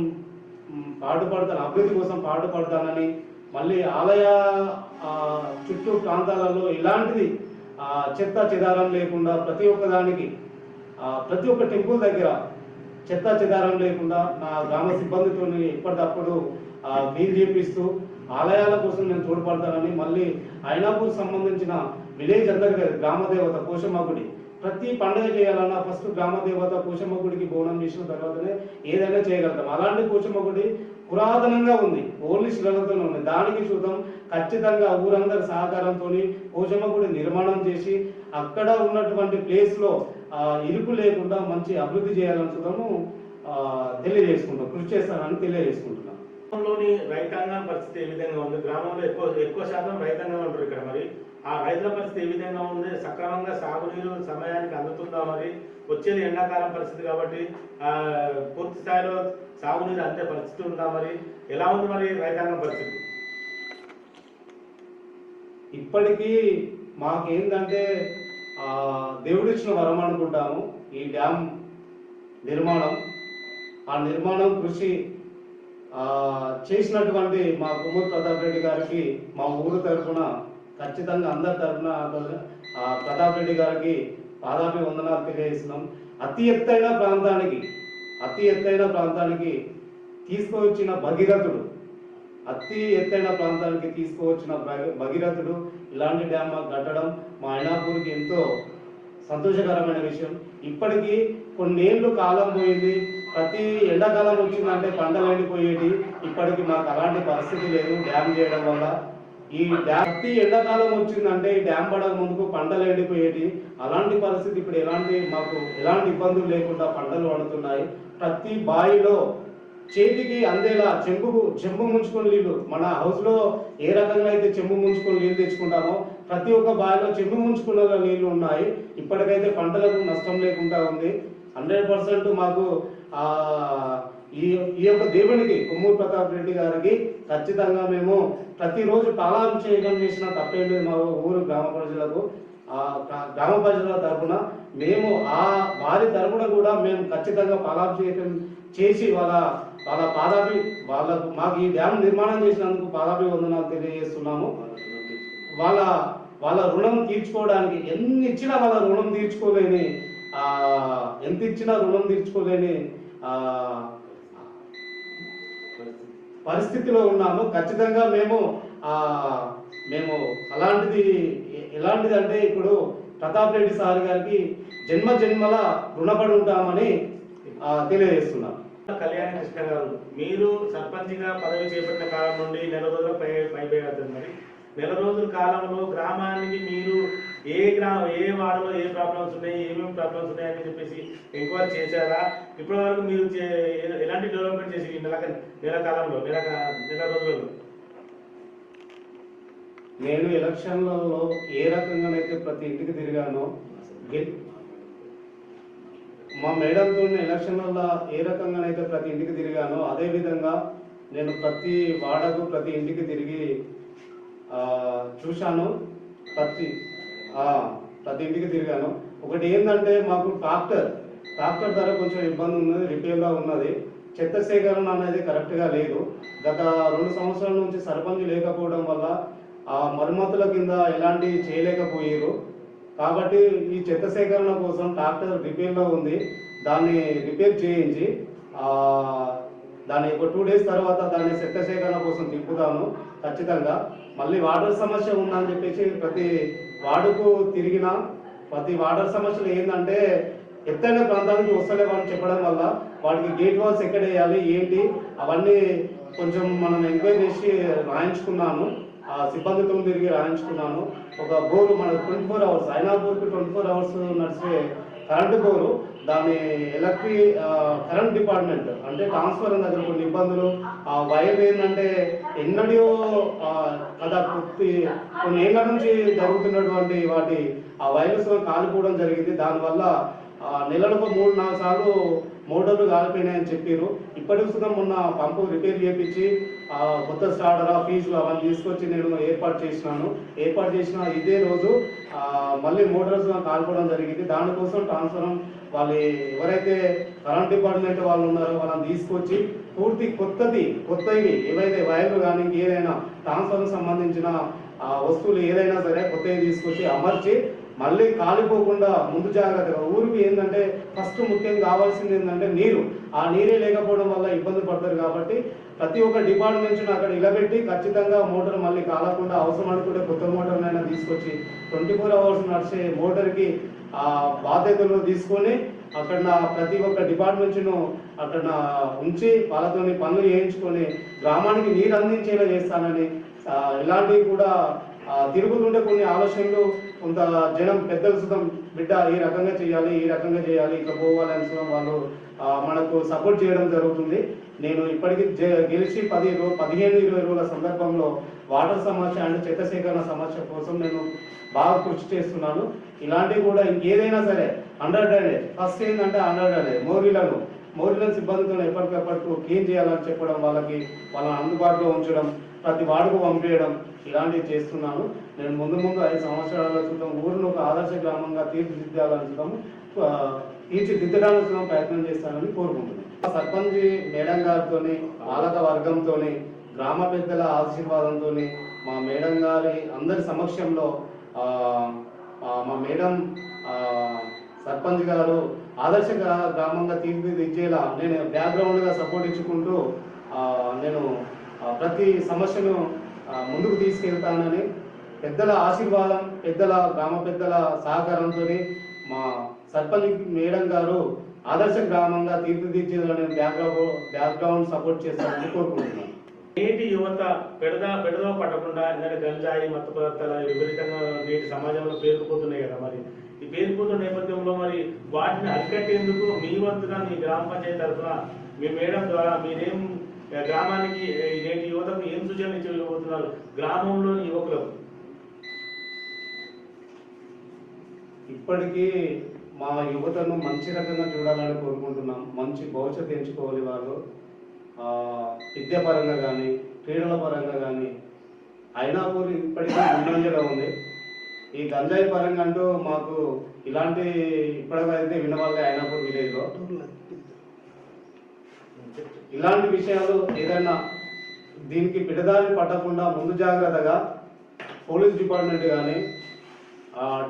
పాటుపడతానని, మళ్ళీ ఆలయ చుట్టూ ప్రాంతాలలో ఇలాంటిది చెత్త చెదారం లేకుండా ప్రతి ఒక్క టెంపుల్ దగ్గర చెత్త చెదారం లేకుండా నా గ్రామ సిబ్బందితో ఎప్పటికప్పుడు క్లీన్ చేపిస్తూ ఆలయాల కోసం నేను తోడ్పడతానని, మళ్ళీ ఐనాపూర్ సంబంధించిన విలేజ్ అందరికీ గ్రామ దేవత పోషమ్మ గుడి ప్రతి పండుగ చేయాలన్నా ఫస్ట్ గ్రామ దేవత పోషమ్మ గుడికి బోనం చేసిన తర్వాతనే ఏదైనా చేయగలుగుతాం. అలాంటి పోషమ్మ గుడి పురాతనంగా ఉంది, ఓన్లీ శిలలతోనే ఉంది. దానికి చూద్దాం ఖచ్చితంగా ఊరందరి సహకారంతో పోషమ్మ గుడి నిర్మాణం చేసి అక్కడ ఉన్నటువంటి ప్లేస్లో ఇరుకు లేకుండా మంచి అభివృద్ధి చేయాలని చూద్దాము కృషి చేస్తానని తెలియజేసుకుంటున్నాను. గ్రామంలోని రైతాంగం పరిస్థితి ఏ విధంగా ఉంది? గ్రామంలో ఎక్కువ శాతం రైతాంగం ఉంటారు ఇక్కడ. మరి ఆ రైతుల పరిస్థితి ఏ విధంగా ఉంది? సక్రమంగా సాగునీరు సమయానికి అందుతుందా? మరి వచ్చేది ఎండాకాలం పరిస్థితి కాబట్టి పూర్తి స్థాయిలో సాగునీరు అందే పరిస్థితి ఉందా? మరి ఎలా ఉంది మరి రైతాంగం పరిస్థితి? ఇప్పటికీ మాకేంటంటే దేవుడిచ్చిన వరం అనుకుంటాము ఈ డ్యామ్ నిర్మాణం. ఆ నిర్మాణం కృషి చేసినటువంటి మా కొమ్మూరు ప్రతాప్ రెడ్డి గారికి మా ఊరు తరఫున ఖచ్చితంగా అందరి తరఫున ప్రతాప్ రెడ్డి గారికి పాదాభి వందనాలు తెలియజేస్తున్నాం. అతి ఎత్తైన ప్రాంతానికి తీసుకువచ్చిన భగీరథుడు, అతి ఎత్తైన ప్రాంతానికి తీసుకువచ్చిన భగీరథుడు ఇలాంటి డ్యామ్ కట్టడం మా ఐనాపూర్కి ఎంతో సంతోషకరమైన విషయం. ఇప్పటికీ కొన్నేళ్ళు కాలం పోయింది. ప్రతి ఎండాకాలం వచ్చిందంటే పంటలు ఎండిపోయేది. ఇప్పటికి మాకు అలాంటి పరిస్థితి లేదు డ్యామ్ చేయడం వల్ల. ఈ డ్యామ్ ప్రతి ఎండాకాలం వచ్చిందంటే ఈ డ్యామ్ పడక ముందుకు పంటలు ఎండిపోయేది. అలాంటి పరిస్థితి ఇప్పుడు మాకు ఎలాంటి ఇబ్బందులు లేకుండా పంటలు పండుతున్నాయి. ప్రతి బావిలో చేతికి అందేలా చెంబు ముంచుకొని నీళ్లు, మన హౌస్లో ఏ రకంగా అయితే చెంబు ముంచుకొని నీళ్ళు తెచ్చుకుంటామో ప్రతి ఒక్క బావిలో చెంబు ముంచుకున్న నీళ్లు ఉన్నాయి. ఇప్పటికైతే పంటలకు నష్టం లేకుండా ఉంది. 100% మాకు ఈ యొక్క దేవునికి కొమ్మూరు ప్రతాప్ రెడ్డి గారికి ఖచ్చితంగా మేము ప్రతిరోజు పాలాభిషేకం చేసిన తప్పేం లేదు. మా ఊరు గ్రామ ప్రజల తరఫున మేము వారి తరఫున కూడా మేము ఖచ్చితంగా పాలాభిషేకం చేసి వాళ్ళకు మాకు ఈ డ్యామ్ నిర్మాణం చేసినందుకు పాదాభి వందనాలు తెలియజేస్తున్నాము. వాళ్ళ రుణం తీర్చుకోవడానికి ఎంత ఇచ్చినా రుణం తీర్చుకోలేని పరిస్థితిలో ఉన్నాము. ఖచ్చితంగా మేము ఎలాంటిది అంటే ఇప్పుడు ప్రతాప్ రెడ్డి సార్ గారికి జన్మల రుణపడి ఉంటామని తెలియజేస్తున్నాం. కళ్యాణి కృష్ణ గారు, మీరు సర్పంచ్గా పదవి చేపట్టిన కాలం నుండి నెల రోజుల పైబడుతుంది. మరి నెల రోజుల కాలంలో గ్రామానికి మీరు ఏ వార్డులో ఏ ప్రాబ్లమ్స్ ఉన్నాయి, ఏమేమి ప్రాబ్లమ్స్ ఉన్నాయని చెప్పేసి ఎంక్వైరీ చేశారా? ఇప్పటి వరకు మీరు ఎలాంటి డెవలప్మెంట్ చేసి నెల రోజులలో? నేను ఎలక్షన్లలో ఏ రకంగానైతే ప్రతి ఇంటికి తిరిగానో, మా మేడంతో ఎలక్షన్లలో ఏ రకంగానైతే ప్రతి ఇంటికి తిరిగానో అదేవిధంగా నేను ప్రతి వాడకు ప్రతి ఇంటికి తిరిగి చూశాను. ప్రతి ఇంటికి తిరిగాను. ఒకటి ఏంటంటే మాకు ట్రాక్టర్ ధర కొంచెం ఇబ్బంది ఉన్నది, రిపేర్లో ఉన్నది. చెత్త సేకరణ అనేది కరెక్ట్గా లేదు. గత 2 సంవత్సరాల నుంచి సర్పంచ్ లేకపోవడం వల్ల మరమ్మతుల కింద ఎలాంటివి చేయలేకపోయారు. కాబట్టి ఈ చెత్త సేకరణ కోసం ట్రాక్టర్ రిపేర్లో ఉంది. దాన్ని రిపేర్ చేయించి దాన్ని ఒక 2 days తర్వాత దాన్ని చెత్త సేకరణ కోసం తిప్పుతాను ఖచ్చితంగా. మళ్ళీ వాటర్ సమస్య ఉందని చెప్పేసి ప్రతి వార్డుకు తిరిగిన ప్రతి వాటర్ సమస్యలు ఏంటంటే ఎత్తైన ప్రాంతానికి వస్తలేవని చెప్పడం వల్ల వాటికి గేట్ వాల్స్ ఎక్కడ వేయాలి ఏంటి అవన్నీ కొంచెం మనం ఎంక్వైరీ చేసి రాయించుకున్నాను. సిబ్బందితో తిరిగి రాయించుకున్నాను. ఒక బోరు మనకు 24 hours ఐనాపూర్కి 24 hours నడిచే కరెంటు బోరు, దాని కరెంట్ డిపార్ట్మెంట్ అంటే ట్రాన్స్ఫర్ దగ్గర కొన్ని ఇబ్బందులు. ఆ వైర్ ఏంటంటే ఎన్నడో కొన్ని ఏళ్ళ నుంచి జరుగుతున్నటువంటి ఆ వైరస్ కాలిపోవడం జరిగింది. దానివల్ల నెలలకు 3-4 సార్లు మోటార్లు కాలిపోయినాయని చెప్పారు. ఇప్పటికి సుతం మొన్న పంపు రిపేర్ చేయించి కొత్త స్టార్టర్ ఫీజులు అవన్నీ తీసుకొచ్చి నేను ఏర్పాటు చేసిన ఇదే రోజు మళ్ళీ మోటార్స్ కాలిపోవడం జరిగింది. దానికోసం ట్రాన్స్ఫరం వాళ్ళు ఎవరైతే కరెంట్ డిపార్ట్మెంట్ వాళ్ళు ఉన్నారో వాళ్ళని తీసుకొచ్చి పూర్తి కొత్తవి ఏవైతే వైర్లు కానీ ఏదైనా ట్రాన్స్ఫర్ సంబంధించిన వస్తువులు ఏదైనా సరే కొత్తవి తీసుకొచ్చి అమర్చి మళ్ళీ కాలిపోకుండా ముందు జాగ్రత్తగా ఊరికి ఏంటంటే ఫస్ట్ ముఖ్యంగా కావాల్సింది ఏంటంటే నీరు. ఆ నీరే లేకపోవడం వల్ల ఇబ్బంది పడతారు. కాబట్టి ప్రతి ఒక్క డిపార్ట్మెంట్ను అక్కడ నిలబెట్టి ఖచ్చితంగా మోటార్ మళ్ళీ కాలకుండా అవసరం అనుకుంటే కొత్త మోటార్నైనా తీసుకొచ్చి 24 hours నడిచే మోటార్కి బాధ్యతలు తీసుకొని అక్కడ ప్రతి ఒక్క డిపార్ట్మెంట్ను అక్కడ ఉంచి వాళ్ళతో పనులు చేయించుకొని గ్రామానికి నీరు అందించేలా చేస్తానని ఇలాంటివి కూడా తిరుగుతుంటే కొన్ని ఆలోచనలు కొంత జనం పెద్దలు సుతం బిడ్డ ఈ రకంగా చేయాలి, ఈ రకంగా చేయాలి, ఇట్లా పోవాలని వాళ్ళు మనకు సపోర్ట్ చేయడం జరుగుతుంది. నేను ఇప్పటికీ గెలిచి 15-20 రోజుల సందర్భంలో వాటర్ సమస్య అండ్ చెత్త సేకరణ సమస్య కోసం నేను బాగా కృషి చేస్తున్నాను. ఇలాంటివి కూడా ఇంకేదైనా సరే అండర్ డ్రైనేజ్ ఫస్ట్ ఏంటంటే అండర్ డ్రైనేజ్ మోరీలను సిబ్బందితో ఎప్పటికప్పుడు క్లీన్ చేయాలని చెప్పడం, వాళ్ళని అందుబాటులో ఉంచడం, ప్రతి వార్డుకు పంపించడం ఇలాంటివి చేస్తున్నాను. నేను ముందు 5 సంవత్సరాల క్రితం ఊరిని ఒక ఆదర్శ గ్రామంగా తీర్చిదిద్దడానికి ప్రయత్నం చేస్తానని కోరుకుంటున్నాను. సర్పంచ్ మేడం గారితో, పాలక వర్గంతో, గ్రామ పెద్దల ఆశీర్వాదంతో, మా మేడం గారి అందరి సమక్షంలో మా మేడం సర్పంచ్ గారు ఆదర్శ గ్రామంగా తీర్చిదిద్దేలా నేను బ్యాక్గ్రౌండ్గా సపోర్ట్ ఇచ్చుకుంటూ నేను ప్రతి సమస్యను ముందుకు తీసుకెళ్తానని, పెద్దల ఆశీర్వాదం, గ్రామ పెద్దల సహకారంతో మా సర్పంచ్ మేడం గారు ఆదర్శ గ్రామంగా తీర్చిదిద్దేలా నేను బ్యాక్గ్రౌండ్ సపోర్ట్ చేస్తానని కోరుకుంటున్నాను. నేటి యువత పెడదో పట్టకుండా ఎందుకంటే గంజాయి మత్తు పదార్థాలు విపరీతంగా నేటి సమాజంలో పేరుకుపోతున్నాయి కదా. మరి ఈ పేరుకుపోతున్న నేపథ్యంలో మరి వాటిని అరికట్టేందుకు మీ వంతుగా మీ గ్రామ పంచాయతీ తరఫున మీ మేడం ద్వారా మీరేం గ్రామానికి నేటి యువతకు ఏం సూచనలు ఇవ్వబోతున్నారు గ్రామంలోని యువకులకు? ఇప్పటికీ మా యువతను మంచి రకంగా చూడాలని కోరుకుంటున్నాం. మంచి భవిష్యత్తు ఎంచుకోవాలి వాళ్ళు, విద్యాపరంగా కానీ క్రీడల పరంగా కానీ. ఐనాపూర్ ఇప్పటికీ ముందంజలో ఉంది. ఈ గంజాయి పరంగా అంటూ మాకు ఇలాంటి ఇప్పటికైతే వినవాళ్ళే ఐనాపూర్ విలేజ్లో. ఇలాంటి విషయాలు ఏదైనా దీనికి పిడదారి పట్టకుండా ముందు జాగ్రత్తగా పోలీస్ డిపార్ట్మెంట్ కానీ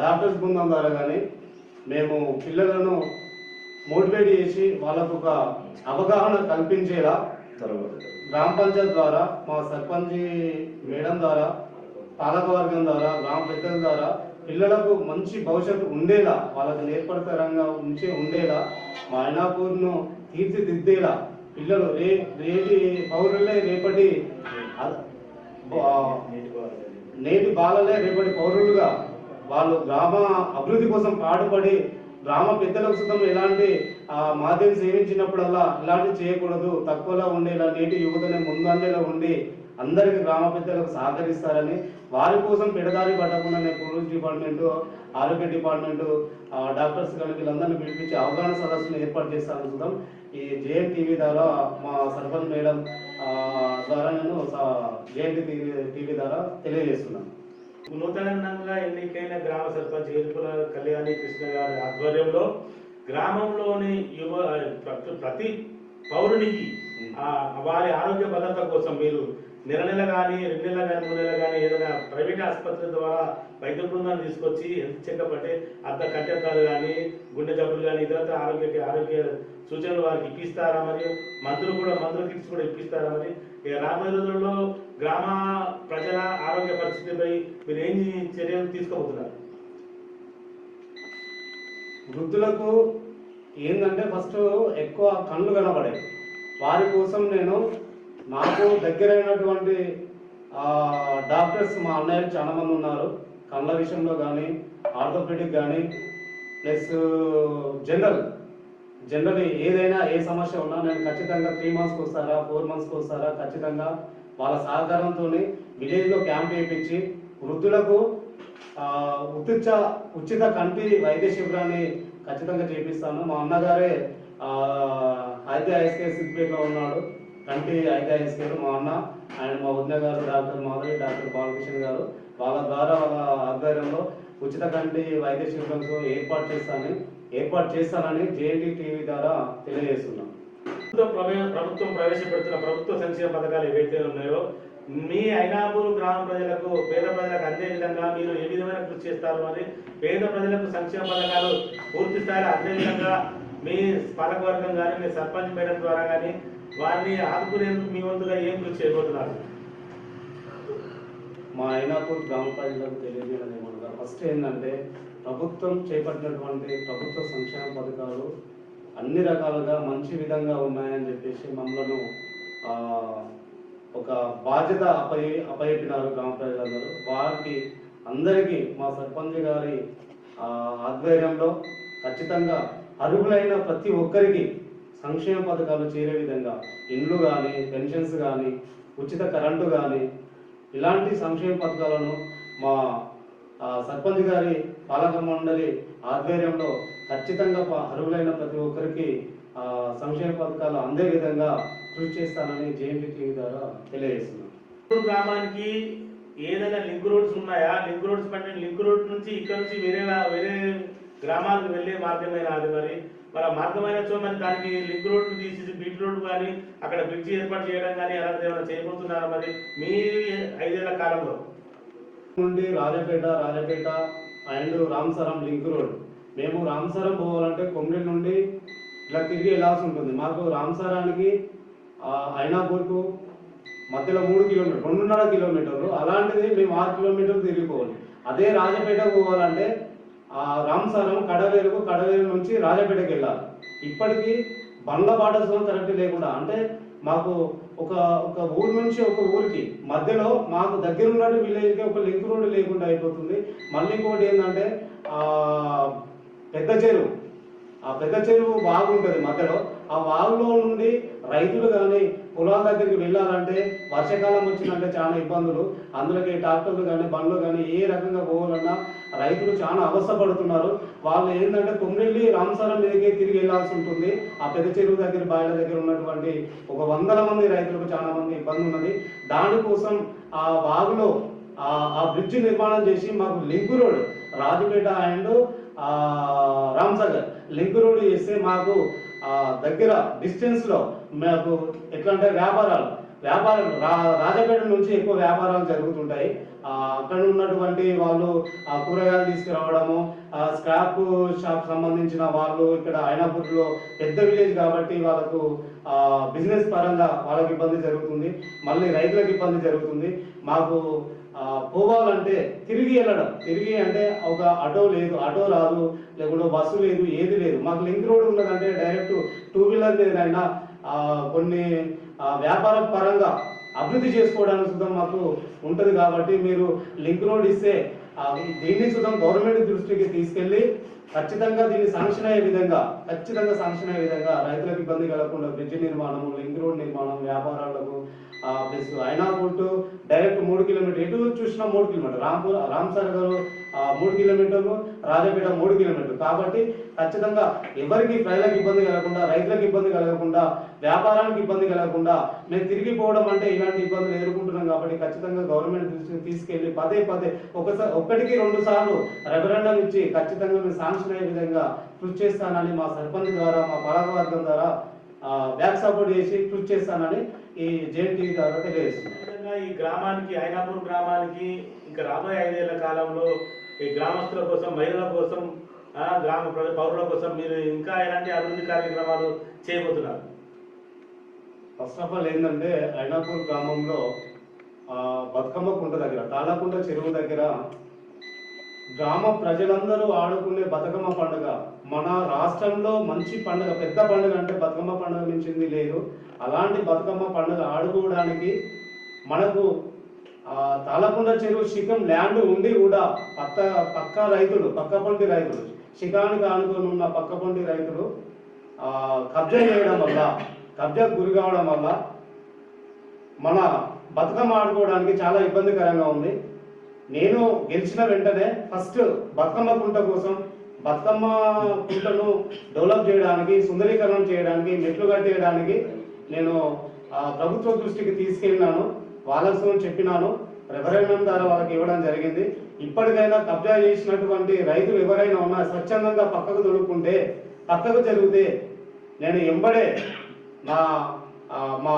డాక్టర్స్ బృందం ద్వారా కానీ మేము పిల్లలను మోటివేట్ చేసి వాళ్ళకు ఒక అవగాహన కల్పించేలా గ్రామ పంచాయత్ ద్వారా, మా సర్పంచ్ మేడం ద్వారా, పాలకవర్గం ద్వారా, గ్రామ పెద్దల ద్వారా పిల్లలకు మంచి భవిష్యత్తు ఉండేలా, వాళ్ళకు నేర్పడతరంగా ఉండేలా, మా ఐనాపూర్ను తీర్చిదిద్దేలా, పిల్లలు రేటి పౌరులే రేపటి నేటి బాలలే రేపటి పౌరులుగా వాళ్ళు గ్రామ అభివృద్ధి కోసం పాటుపడి గ్రామ పెద్దలకు సుతం ఎలాంటి మాధ్యం సేవించినప్పుడల్లా ఇలాంటివి చేయకూడదు, తక్కువలో ఉండేలా నేటి యువతనే ముందంజలో ఉండి అందరికి గ్రామ పెద్దలకు సహకరిస్తారని, వారి కోసం పెడదారి పట్టకుండా నేను పోలీస్ డిపార్ట్మెంటు, ఆరోగ్య డిపార్ట్మెంటు, డాక్టర్స్ కానీ వీళ్ళందరినీ పిలిపించి అవగాహన సదస్సును ఏర్పాటు చేస్తాను చూద్దాం. ఈ జేఎన్ టీవీ ద్వారా మా సర్పంచ్ మేడం ద్వారా నేను జేఎన్ టీవీ ద్వారా తెలియజేస్తున్నాను. నూతనంగా ఎన్నికైన గ్రామ సర్పంచ్ ఏర్పుల కళ్యాణి కృష్ణ గారి ఆధ్వర్యంలో గ్రామంలోని ప్రతి పౌరునికి వారి ఆరోగ్య భద్రత కోసం మీరు నెల కానీ 2 నెలలు కానీ 3 నెలలు కానీ ఏదైనా ప్రైవేట్ ఆసుపత్రి ద్వారా వైద్య బృందాన్ని తీసుకొచ్చి హెల్త్ చెకప్ అంటే కంటెంతాలు కానీ గుండె జబ్బులు కానీ ఇతర ఆరోగ్య సూచనలు వారికి ఇప్పిస్తారా? మరియు మందుల కిట్స్ కూడా ఇప్పిస్తారా? మరి రాబోయే రోజుల్లో గ్రామ ప్రజల ఆరోగ్య పరిస్థితిపై మీరు ఏం చర్యలు తీసుకోబోతున్నారు? వృద్ధులకు ఏంటంటే ఫస్ట్ ఎక్కువ కళ్ళు కనబడాయి, వారి కోసం నేను నాకు దగ్గరైనటువంటి డాక్టర్స్ మా అన్నయ్యలు చాలా మంది ఉన్నారు. కళ్ళ విషయంలో కానీ, ఆర్థోపెడిక్ కానీ, ప్లస్ జనరల్ ఏదైనా ఏ సమస్య ఉన్నా నేను ఖచ్చితంగా 3 monthsకి వస్తారా 4 monthsకి వస్తారా ఖచ్చితంగా వాళ్ళ సహకారంతో విలేజ్లో క్యాంప్ వేయించి వృద్ధులకు ఉచిత కంటి వైద్య శిబిరాన్ని ఖచ్చితంగా చేపిస్తాను. మా అన్నగారే అయితే ఐఎస్కే సిద్దిపేటలో ఉన్నాడు, కంటి అయితే ఐఎస్కేలో మా అన్న ఆయన, మా వదిన గారు డాక్టర్ మాధవి, డాక్టర్ బాలకృష్ణ గారు, వాళ్ళ ద్వారా వాళ్ళ ఆధ్వర్యంలో ఉచిత కంటి వైద్య శిబిరంతో ఏర్పాటు చేస్తానని జేఎన్టీ టీవీ ద్వారా తెలియజేస్తున్నాం. ప్రభుత్వం ప్రవేశపెడుతున్న ప్రభుత్వ సంక్షేమ పథకాలు ఏవైతే ఉన్నాయో మీ ఐనాపూర్ గ్రామ ప్రజలకు, పేద ప్రజలకు అందే విధంగా మీరు ఏ విధమైన కృషి చేస్తారు? మరి పేద ప్రజలకు సంక్షేమ పథకాలు పూర్తి స్థాయిలో అందే విధంగా మీ పాలకవర్గం కానీ మీ సర్పంచ్ మేడం ద్వారా కానీ వారిని ఆదుకునేందుకు మీ వంతుగా ఏం కృషి చేయబోతున్నారు? మా ఐనాపూర్ గ్రామ ప్రజలకు తెలియజేయడం ఏమనగా ఫస్ట్ ఏంటంటే ప్రభుత్వం చేపట్టినటువంటి ప్రభుత్వ సంక్షేమ పథకాలు అన్ని రకాలుగా మంచి విధంగా ఉన్నాయని చెప్పేసి మమ్మల్ని ఒక బాధ్యత అప్పచెప్పినారు గ్రామ ప్రజలందరూ. వారికి అందరికీ మా సర్పంచ్ గారి ఆధ్వర్యంలో ఖచ్చితంగా అర్హులైన ప్రతి ఒక్కరికి సంక్షేమ పథకాలు చేరే విధంగా ఇండ్లు కానీ, పెన్షన్స్ కానీ, ఉచిత కరెంటు కానీ, ఇలాంటి సంక్షేమ పథకాలను మా సర్పంచ్ గారి పాలక మండలి ఆధ్వర్యంలో ఖచ్చితంగా అర్హులైన ప్రతి ఒక్కరికి సంక్షేమ పథకాలు అందే విధంగా కృషి చేస్తానని జేఎంటీ టీవీ ద్వారా తెలియజేస్తున్నాను. గ్రామానికి ఏదైనా లింక్ రోడ్స్ ఉన్నాయా? లింక్ రోడ్స్ పైన లింక్ రోడ్ నుంచి ఇక్కడ నుంచి వేరే గ్రామాలకు వెళ్ళే మార్గమైన అది మరి ఆ మార్గమైన మరి దానికి లింక్ రోడ్ తీసి బీట్ రోడ్ కానీ అక్కడ బ్రిడ్జి ఏర్పాటు చేయడం కానీ అలాంటిది ఏమైనా చేయబోతున్నారా మరి మీ 5 ఏళ్ల కాలంలో? నుండి రాజపేట అండ్ రామసరం లింక్ రోడ్, మేము రామసరం పోవాలంటే కొమ్మిడి నుండి ఇలా తిరిగి వెళ్ళాల్సి ఉంటుంది. మాకు రామసరానికి ఐనాపూర్కు మధ్యలో 3 కిలోమీటర్లు, 2.5 కిలోమీటర్లు, అలాంటిది మేము 6 కిలోమీటర్లు తిరిగిపోవాలి. అదే రాజపేట పోవాలంటే రామసరం కడవేరు నుంచి రాజపేటకి వెళ్ళాలి. ఇప్పటికీ బండ్ల బాటలు కరెక్ట్ లేకుండా, అంటే మాకు ఒక ఊరు నుంచి ఒక ఊరికి మధ్యలో మాకు దగ్గర ఉన్నట్టు విలేజ్కి ఒక లింక్ రోడ్ లేకుండా అయిపోతుంది. మళ్ళీ ఇంకోటి ఏంటంటే పెద్ద చెరువు వాగు ఉంటుంది మధ్యలో. ఆ వాగులో నుండి రైతులు కానీ పొలాల దగ్గరికి వెళ్ళాలంటే వర్షాకాలం వచ్చిందంటే చాలా ఇబ్బందులు. అందులోకి ట్రాక్టర్లు కానీ బండ్లు కానీ ఏ రకంగా పోవాలన్నా రైతులు చాలా అవస్థపడుతున్నారు. వాళ్ళు ఏంటంటే కొమ్మిళ్ళి రామసరం మీదకి తిరిగి వెళ్ళాల్సి ఉంటుంది. ఆ పెద్ద చెరువు దగ్గర బాయిల దగ్గర ఉన్నటువంటి 100 మంది రైతులకు చాలా మంది ఇబ్బంది ఉన్నది. దానికోసం ఆ వాగులో ఆ బ్రిడ్జ్ నిర్మాణం చేసి మాకు link road Rajapeta and Ramasagar link road చేస్తే మాకు దగ్గర డిస్టెన్స్ లో మాకు ఎట్లా అంటే వ్యాపారాలు రాజపేట నుంచి ఎక్కువ వ్యాపారాలు జరుగుతుంటాయి. అక్కడ ఉన్నటువంటి వాళ్ళు కూరగాయలు తీసుకురావడము, స్క్రాప్ షాప్ సంబంధించిన వాళ్ళు ఇక్కడ ఐనాపూర్లో పెద్ద విలేజ్ కాబట్టి వాళ్ళకు బిజినెస్ పరంగా వాళ్ళకి ఇబ్బంది జరుగుతుంది, మళ్ళీ రైతులకు ఇబ్బంది జరుగుతుంది. మాకు పోవాలంటే తిరిగి అంటే ఒక ఆటో రాదు, లేకుంటే బస్సు లేదు, ఏది లేదు. మాకు లింక్ రోడ్ ఉన్నదంటే డైరెక్ట్ 2 వీలర్ మీదైనా కొన్ని వ్యాపార పరంగా అభివృద్ధి చేసుకోవడానికి సుతం మాకు ఉంటుంది. కాబట్టి మీరు లింక్ రోడ్ ఇస్తే దీన్ని సుతం గవర్నమెంట్ దృష్టికి తీసుకెళ్ళి ఖచ్చితంగా దీన్ని శాంక్షన్ అయ్యే విధంగా రైతులకు ఇబ్బంది కలగకుండా బ్రిడ్జ్ నిర్మాణము, లింక్ రోడ్ నిర్మాణం, వ్యాపారాలకు ప్లస్ ఐనాపూర్ డైరెక్ట్ 3 కిలోమీటర్లు, ఎటు చూసినా 3 కిలోమీటర్లు, రామసాగర్ 3 కిలోమీటర్లు, రాజపేట 3 కిలోమీటర్లు. కాబట్టి ఖచ్చితంగా ఎవరికి ప్రజలకు ఇబ్బంది కలగకుండా, రైతులకు ఇబ్బంది కలగకుండా, వ్యాపారానికి ఇబ్బంది కలగకుండా మేము తిరిగిపోవడం అంటే ఇలాంటి ఇబ్బందులు ఎదుర్కొంటున్నాం. కాబట్టి ఖచ్చితంగా గవర్నమెంట్ దృష్టికి తీసుకెళ్లి పదే 1కి 2 సార్లు రెఫరెండం ఇచ్చి ఖచ్చితంగా మేము శాంక్షన్ అయ్యే విధంగా కృషి చేస్తానని మా సర్పంచ్ ద్వారా, మా పాలకవర్గం ద్వారా బ్యాక్ సపోర్ట్ చేసి కృషి చేస్తానని ఈ జేఎంటీ ద్వారా తెలియజేస్తున్నాను. ఈ గ్రామానికి, ఐనాపూర్ గ్రామానికి ఇంకా రాబోయే 5 ఏళ్ల కాలంలో ఈ గ్రామస్తుల కోసం, మహిళల కోసం, గ్రామ పౌరుల కోసం మీరు ఇంకా ఎలాంటి అభివృద్ధి కార్యక్రమాలు చేయబోతున్నారు? ఫస్ట్ ఆఫ్ ఆల్ ఏంటంటే ఐనాపూర్ గ్రామంలో బతుకమ్మ కుంట దగ్గర, తాళకుంట చెరువు దగ్గర గ్రామ ప్రజలందరూ ఆడుకునే బతుకమ్మ పండుగ మన రాష్ట్రంలో మంచి పండుగ, పెద్ద పండుగ అంటే బతుకమ్మ పండుగ మించింది లేదు. అలాంటి బతుకమ్మ పండుగ ఆడుకోవడానికి మనకు తాళకుంట చెరువు శిఖం ల్యాండ్ ఉండి కూడా పక్కపొంటి రైతులు శిఖానికి ఆనుకొని ఉన్న పక్కపొంటి రైతులు కబ్జాకు గురి కావడం వల్ల మన బతుకమ్మ ఆడుకోవడానికి చాలా ఇబ్బందికరంగా ఉంది. నేను గెలిచిన వెంటనే ఫస్ట్ బతుకమ్మ కుంట కోసం, బతుకమ్మ కుంటను డెవలప్ చేయడానికి, సుందరీకరణం చేయడానికి, మెట్లు కట్టేయడానికి నేను ప్రభుత్వ దృష్టికి తీసుకెళ్ళినాను. వాళ్ళతో చెప్పినాను, రెఫరెండం ద్వారా వాళ్ళకి ఇవ్వడం జరిగింది. ఇప్పటికైనా కబ్జా చేసినటువంటి రైతులు ఎవరైనా ఉన్నా స్వచ్ఛందంగా పక్కకు దొరుకుంటే, పక్కకు జరిగితే నేను ఎంబడే మా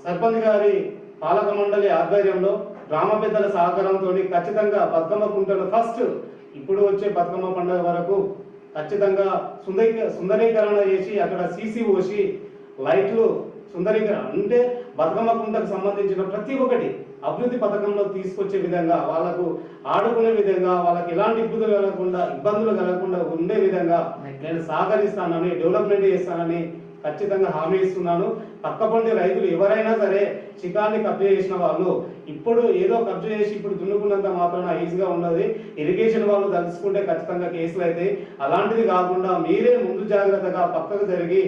సర్పంచ్ గారి పాలక మండలి ఆధ్వర్యంలో గ్రామ పెద్దల సహకారంతో ఖచ్చితంగా బతుకమ్మ కుంటలు ఫస్ట్ ఇప్పుడు వచ్చే బతుకమ్మ పండుగ వరకు ఖచ్చితంగా సుందరీకరణ చేసి అక్కడ సీసీ పోసి లైట్లు సుందరీకరణ అంటే బతుకమ్మ కుంటకు సంబంధించిన ప్రతి ఒక్కటి అభివృద్ధి పథకంలో తీసుకొచ్చే విధంగా, వాళ్ళకు ఆడుకునే విధంగా, వాళ్ళకి ఎలాంటి ఇబ్బందులు కలగకుండా ఉండే విధంగా నేను సహకరిస్తానని, డెవలప్మెంట్ చేస్తానని ఖచ్చితంగా హామీ ఇస్తున్నాను. పక్కపండి రైతులు ఎవరైనా సరే చికాన్ని కబ్జా చేసిన వాళ్ళు ఇప్పుడు ఏదో కబ్జా చేసి ఇప్పుడు దున్నుకున్నంత మాత్రాన ఈజీగా ఉండదు. ఇరిగేషన్ వాళ్ళు తెలుసుకుంటే ఖచ్చితంగా కేసులు అయితే అలాంటిది కాకుండా మీరే ముందు జాగ్రత్తగా పక్కకు జరిగి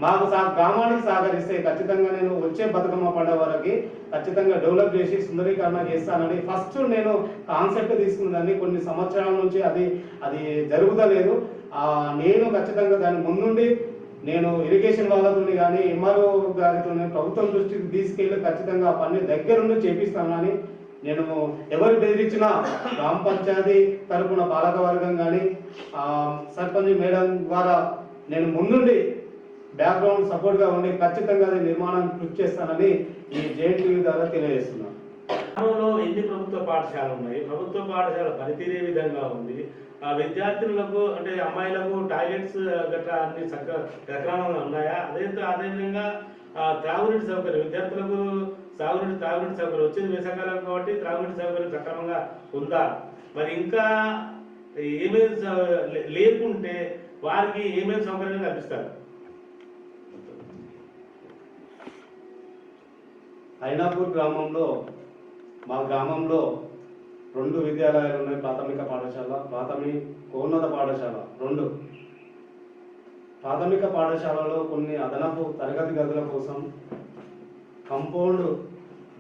మాకు గ్రామానికి సహకరిస్తే ఖచ్చితంగా నేను వచ్చే బతుకమ్మ పండుగ వరకు ఖచ్చితంగా డెవలప్ చేసి సుందరీకరణ చేస్తానని ఫస్ట్ నేను కాన్సెప్ట్ తీసుకున్నదాన్ని కొన్ని సంవత్సరాల నుంచి అది జరుగుతలేదు. నేను ఖచ్చితంగా దాని ముందుండి నేను ఇరిగేషన్ వాళ్ళతో కానీ ఎంఆర్ఓ గారితో ప్రభుత్వం దృష్టికి తీసుకెళ్లి ఖచ్చితంగా ఆ పని దగ్గరుండి చేపిస్తానని నేను ఎవరు బెదిరించినా గ్రామ పంచాయతీ తరపున పాలక వర్గం కానీ సర్పంచ్ మేడం ద్వారా నేను ముందుండి బ్యాక్గ్రౌండ్ సపోర్ట్గా ఉండి ఖచ్చితంగా అది నిర్మాణానికి కృషి చేస్తానని ఈ జేఎన్టీవీ ద్వారా తెలియజేస్తున్నాను. గ్రామంలో ఎన్ని ప్రభుత్వ పాఠశాలలు ఉన్నాయి? ప్రభుత్వ పాఠశాల పనితీరే విధంగా ఉంది. విద్యార్థులకు అంటే అమ్మాయిలకు టాయిలెట్స్ గట్రా అన్ని సక్రమంగా ఉన్నాయా? అదేవిధంగా త్రాగునీటి సౌకర్యం విద్యార్థులకు త్రాగునీటి సౌకర్యం వచ్చేది వేసవకాలం కాబట్టి త్రాగునీటి సౌకర్యం సక్రమంగా ఉందా? మరి ఇంకా ఏమేమి లేకుంటే వారికి ఏమేమి సౌకర్యం కల్పిస్తారు? ఐనాపూర్ గ్రామంలో మా గ్రామంలో 2 విద్యాలయాలు ఉన్నాయి. ప్రాథమిక పాఠశాల, ఉన్నత పాఠశాల 2. ప్రాథమిక పాఠశాలలో కొన్ని అదనపు తరగతి గదుల కోసం, కంపౌండ్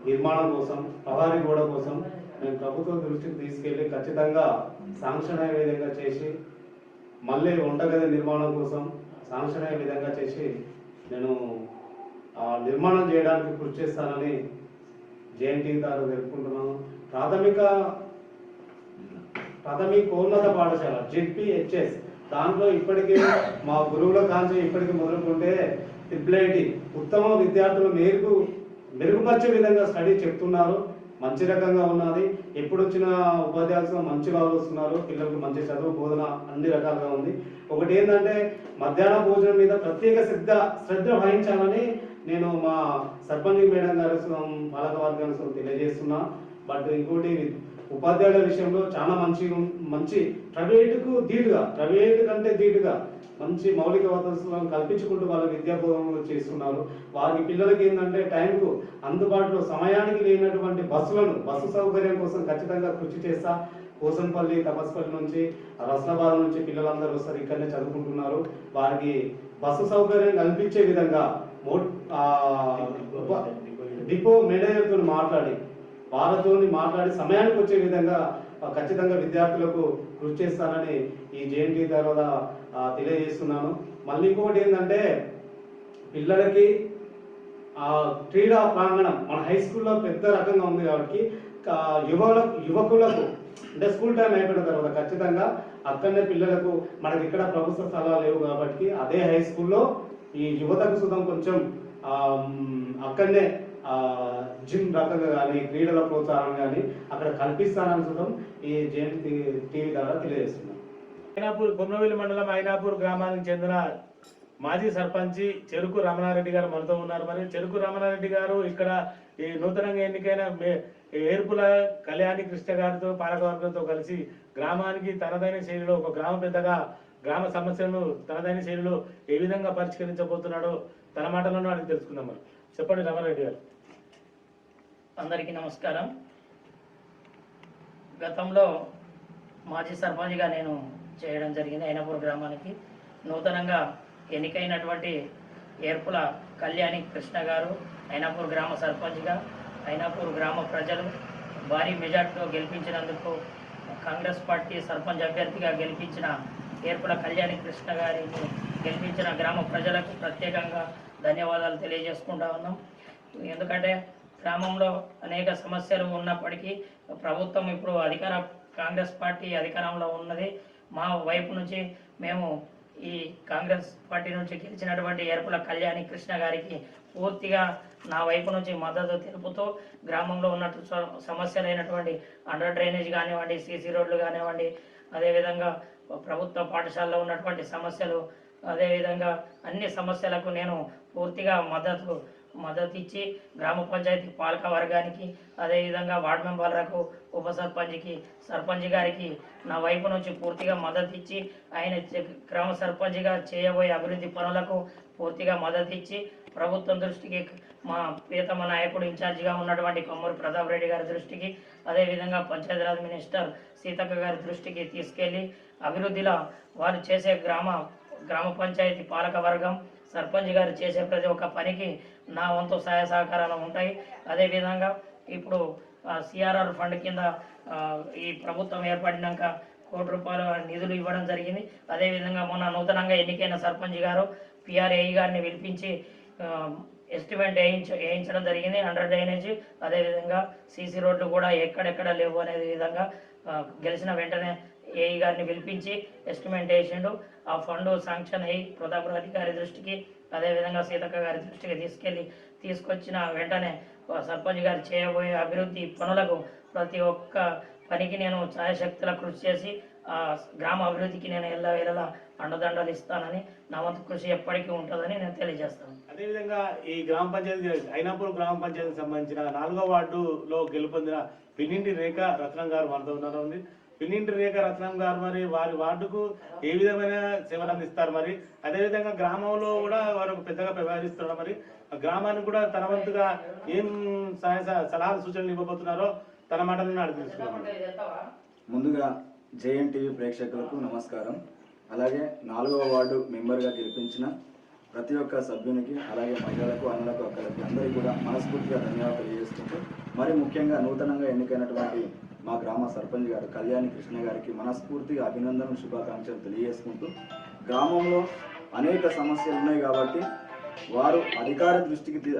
నిర్మాణం కోసం, ప్రహారీ గోడ కోసం నేను ప్రభుత్వం దృష్టికి తీసుకెళ్లి ఖచ్చితంగా శాంక్షన్ అయ్యే విధంగా చేసి మళ్ళీ వంటగది నిర్మాణం కోసం శాంక్షన్ అయ్యే విధంగా చేసి నేను నిర్మాణం చేయడానికి కృషి చేస్తానని జేఎన్టీ ద్వారా తెలుపుకుంటున్నాను. ప్రాథమికోన్నత పాఠశాల జెడ్పీహెచ్ఎస్ దాంట్లో ఇప్పటికే మా గురువుల కాంచి ఇప్పటికీ మొదలుకుంటే ట్రిపుల్ ఉత్తమ విద్యార్థులు మెరుగుపరిచే విధంగా స్టడీ చెప్తున్నారు. మంచి రకంగా ఉన్నది. ఎప్పుడు వచ్చిన ఉపాధ్యాయులు మంచి వాళ్ళు వస్తున్నారు. పిల్లలకు మంచి చదువు బోధన అన్ని రకాలుగా ఉంది. ఒకటి ఏంటంటే మధ్యాహ్న భోజనం మీద ప్రత్యేక శ్రద్ధ వహించాలని నేను మా సర్పంచ్ మేడం గారు పాలక వర్గానికి తెలియజేస్తున్నా. బట్ ఇంకోటి ఉపాధ్యాయుల విషయంలో చాలా మంచి ప్రైవేట్ కంటే ధీటుగా మంచి మౌలిక వసతులను కల్పించుకుంటూ వాళ్ళ విద్యాబోధనలు చేస్తున్నారు. వారి పిల్లలకి ఏంటంటే టైంకు అందుబాటులో సమయానికి లేనటువంటి బస్సు సౌకర్యం కోసం ఖచ్చితంగా కృషి చేస్తా. కోసంపల్లి, తపస్పల్లి నుంచి, రస్నాబాద్ నుంచి పిల్లలందరూ వస్తారు, ఇక్కడనే చదువుకుంటున్నారు. వారికి బస్సు సౌకర్యం కల్పించే విధంగా డిపో మేనేజర్తో మాట్లాడి సమయానికి వచ్చే విధంగా ఖచ్చితంగా విద్యార్థులకు కృషి చేస్తానని ఈ జేఎన్టీ ద్వారా తెలియజేస్తున్నాను. మళ్ళీ ఇంకొకటి ఏంటంటే పిల్లలకి క్రీడా ప్రాంగణం మన హై స్కూల్లో పెద్ద రకంగా ఉంది కాబట్టి యువకులకు అంటే స్కూల్ టైం అయిపోయిన తర్వాత ఖచ్చితంగా అక్కడనే పిల్లలకు మనకి ఇక్కడ ప్రభుత్వ స్థలాలు లేవు కాబట్టి అదే హై స్కూల్లో ఈ యువతకు సుతం కొంచెం అక్కడనే జిమ్ రకంగా కానీ క్రీడల ప్రోత్సాహం కానీ అక్కడ కల్పిస్తానని సుతం ఈ జేఎన్టీ టీవీ ద్వారా తెలియజేస్తున్నాం. కొమ్రవెల్లి మండలం ఐనాపూర్ గ్రామానికి చెందిన మాజీ సర్పంచి చెరుకు రమణారెడ్డి గారు మనతో ఉన్నారు. మరి చెరుకు రమణారెడ్డి గారు ఇక్కడ ఈ నూతనంగా ఎన్నికైన ఏర్పుల కళ్యాణి కృష్ణ గారితో పాలకవర్గంతో కలిసి గ్రామానికి తనదైన శైలిలో ఒక గ్రామ పెద్దగా గ్రామ సమస్యలను తనదైన శైలిలో ఏ విధంగా పరిష్కరించబోతున్నాడో తన మాటలను అడిగి తెలుసుకుందాం. మరి చెప్పండి రమణారెడ్డి గారు. అందరికీ నమస్కారం. గతంలో మాజీ సర్పంచ్గా నేను చేయడం జరిగింది. ఐనాపూర్ గ్రామానికి నూతనంగా ఎన్నికైనటువంటి ఏర్పుల కళ్యాణి కృష్ణ గారు ఐనాపూర్ గ్రామ సర్పంచ్గా ఐనాపూర్ గ్రామ ప్రజలు భారీ మెజార్టీతో గెలిపించినందుకు కాంగ్రెస్ పార్టీ సర్పంచ్ అభ్యర్థిగా గెలిపించిన ఏర్పుల కళ్యాణి కృష్ణ గారిని గెలిపించిన గ్రామ ప్రజలకు ప్రత్యేకంగా ధన్యవాదాలు తెలియజేసుకుంటా ఉన్నాం. ఎందుకంటే గ్రామంలో అనేక సమస్యలు ఉన్నప్పటికీ ప్రభుత్వం ఇప్పుడు కాంగ్రెస్ పార్టీ అధికారంలో ఉన్నది. మా వైపు నుంచి మేము ఈ కాంగ్రెస్ పార్టీ నుంచి గెలిచినటువంటి ఏర్పుల కళ్యాణి కృష్ణ గారికి పూర్తిగా నా వైపు నుంచి మద్దతు తెలుపుతూ గ్రామంలో ఉన్నట్టు సమస్యలైనటువంటి అండర్ డ్రైనేజ్ కానివ్వండి, సీసీ రోడ్లు కానివ్వండి, అదేవిధంగా ప్రభుత్వ పాఠశాలలో ఉన్నటువంటి సమస్యలు, అదేవిధంగా అన్ని సమస్యలకు నేను పూర్తిగా మద్దతు ఇచ్చి గ్రామ పంచాయతీ పాలక వర్గానికి, అదేవిధంగా వార్డు మెంబర్లకు, ఉప సర్పంచ్కి, సర్పంచ్ గారికి నా వైపు నుంచి పూర్తిగా మద్దతు ఇచ్చి ఆయన గ్రామ సర్పంచ్గా చేయబోయే అభివృద్ధి పనులకు పూర్తిగా మద్దతు ఇచ్చి ప్రభుత్వం దృష్టికి మా ప్రియతమ నాయకుడు ఇన్ఛార్జిగా ఉన్నటువంటి కొమ్మూరి ప్రతాప్ రెడ్డి గారి దృష్టికి, అదేవిధంగా పంచాయతీరాజ్ మినిస్టర్ సీతక్క గారి దృష్టికి తీసుకెళ్లి అభివృద్ధిలో వారు చేసే గ్రామ పంచాయతీ పాలక వర్గం సర్పంచ్ గారు చేసే ప్రతి ఒక్క పనికి నా వంతు సహాయ సహకారాలు ఉంటాయి. అదేవిధంగా ఇప్పుడు సిఆర్ఆర్ ఫండ్ కింద ఈ ప్రభుత్వం ఏర్పడినాక ₹1 నిధులు ఇవ్వడం జరిగింది. అదేవిధంగా మొన్న నూతనంగా ఎన్నికైన సర్పంచ్ గారు పిఆర్ఏ గారిని పిలిపించి ఎస్టిమేట్ వేయించడం జరిగింది. అండర్ డ్రైనేజ్, అదేవిధంగా సీసీ రోడ్లు కూడా ఎక్కడెక్కడ లేవు అనే విధంగా గెలిచిన వెంటనే ఏఈ గారిని పిలిపించి ఎస్టిమేట్ వేసిండు. ఆ ఫండ్ శాంక్షన్ అయ్యి ప్రతాప్ రెడ్డి గారి దృష్టికి, అదేవిధంగా సీతక్క గారి దృష్టికి తీసుకొచ్చిన వెంటనే సర్పంచ్ గారు చేయబోయే అభివృద్ధి పనులకు ప్రతి ఒక్క పనికి నేను ఛాయశక్తుల కృషి చేసి గ్రామ అభివృద్ధికి నేను ఎల్లవేళలా అండదండలు ఇస్తానని, నా వంతు కృషి ఎప్పటికీ ఉంటుందని నేను తెలియజేస్తాను. అదేవిధంగా ఈ గ్రామ పంచాయతీ ఐనాపూర్ గ్రామ పంచాయతీకి సంబంధించిన 4వ వార్డులో గెలుపొందిన పిన్నింటి రేఖ రత్నం గారు మనతో ఉంది. పిన్నింటి రేఖ రత్నం గారు మరి వారి వార్డుకు ఏ విధమైన సేవలు అందిస్తారు, మరి అదేవిధంగా గ్రామంలో కూడా వారు పెద్దగా వ్యవహరిస్తున్నారు, మరి గ్రామానికి కూడా తన వంతుగా ఏం సలహాలు సూచనలు ఇవ్వబోతున్నారో తన మాటలను అడిగి తెలుసుకున్నాం. ముందుగా జేఎన్టీవీ ప్రేక్షకులకు నమస్కారం. అలాగే 4వ వార్డు మెంబర్గా గెలిపించిన ప్రతి ఒక్క సభ్యునికి, అలాగే మహిళలకు, అన్నలకు, అక్కలకి అందరికీ కూడా మనస్ఫూర్తిగా ధన్యవాదాలు తెలియజేసుకుంటూ, మరి ముఖ్యంగా నూతనంగా ఎన్నికైనటువంటి మా గ్రామ సర్పంచ్ గారు కళ్యాణి కృష్ణ గారికి మనస్ఫూర్తిగా అభినందనలు, శుభాకాంక్షలు తెలియజేసుకుంటూ, గ్రామంలో అనేక సమస్యలు ఉన్నాయి కాబట్టి వారు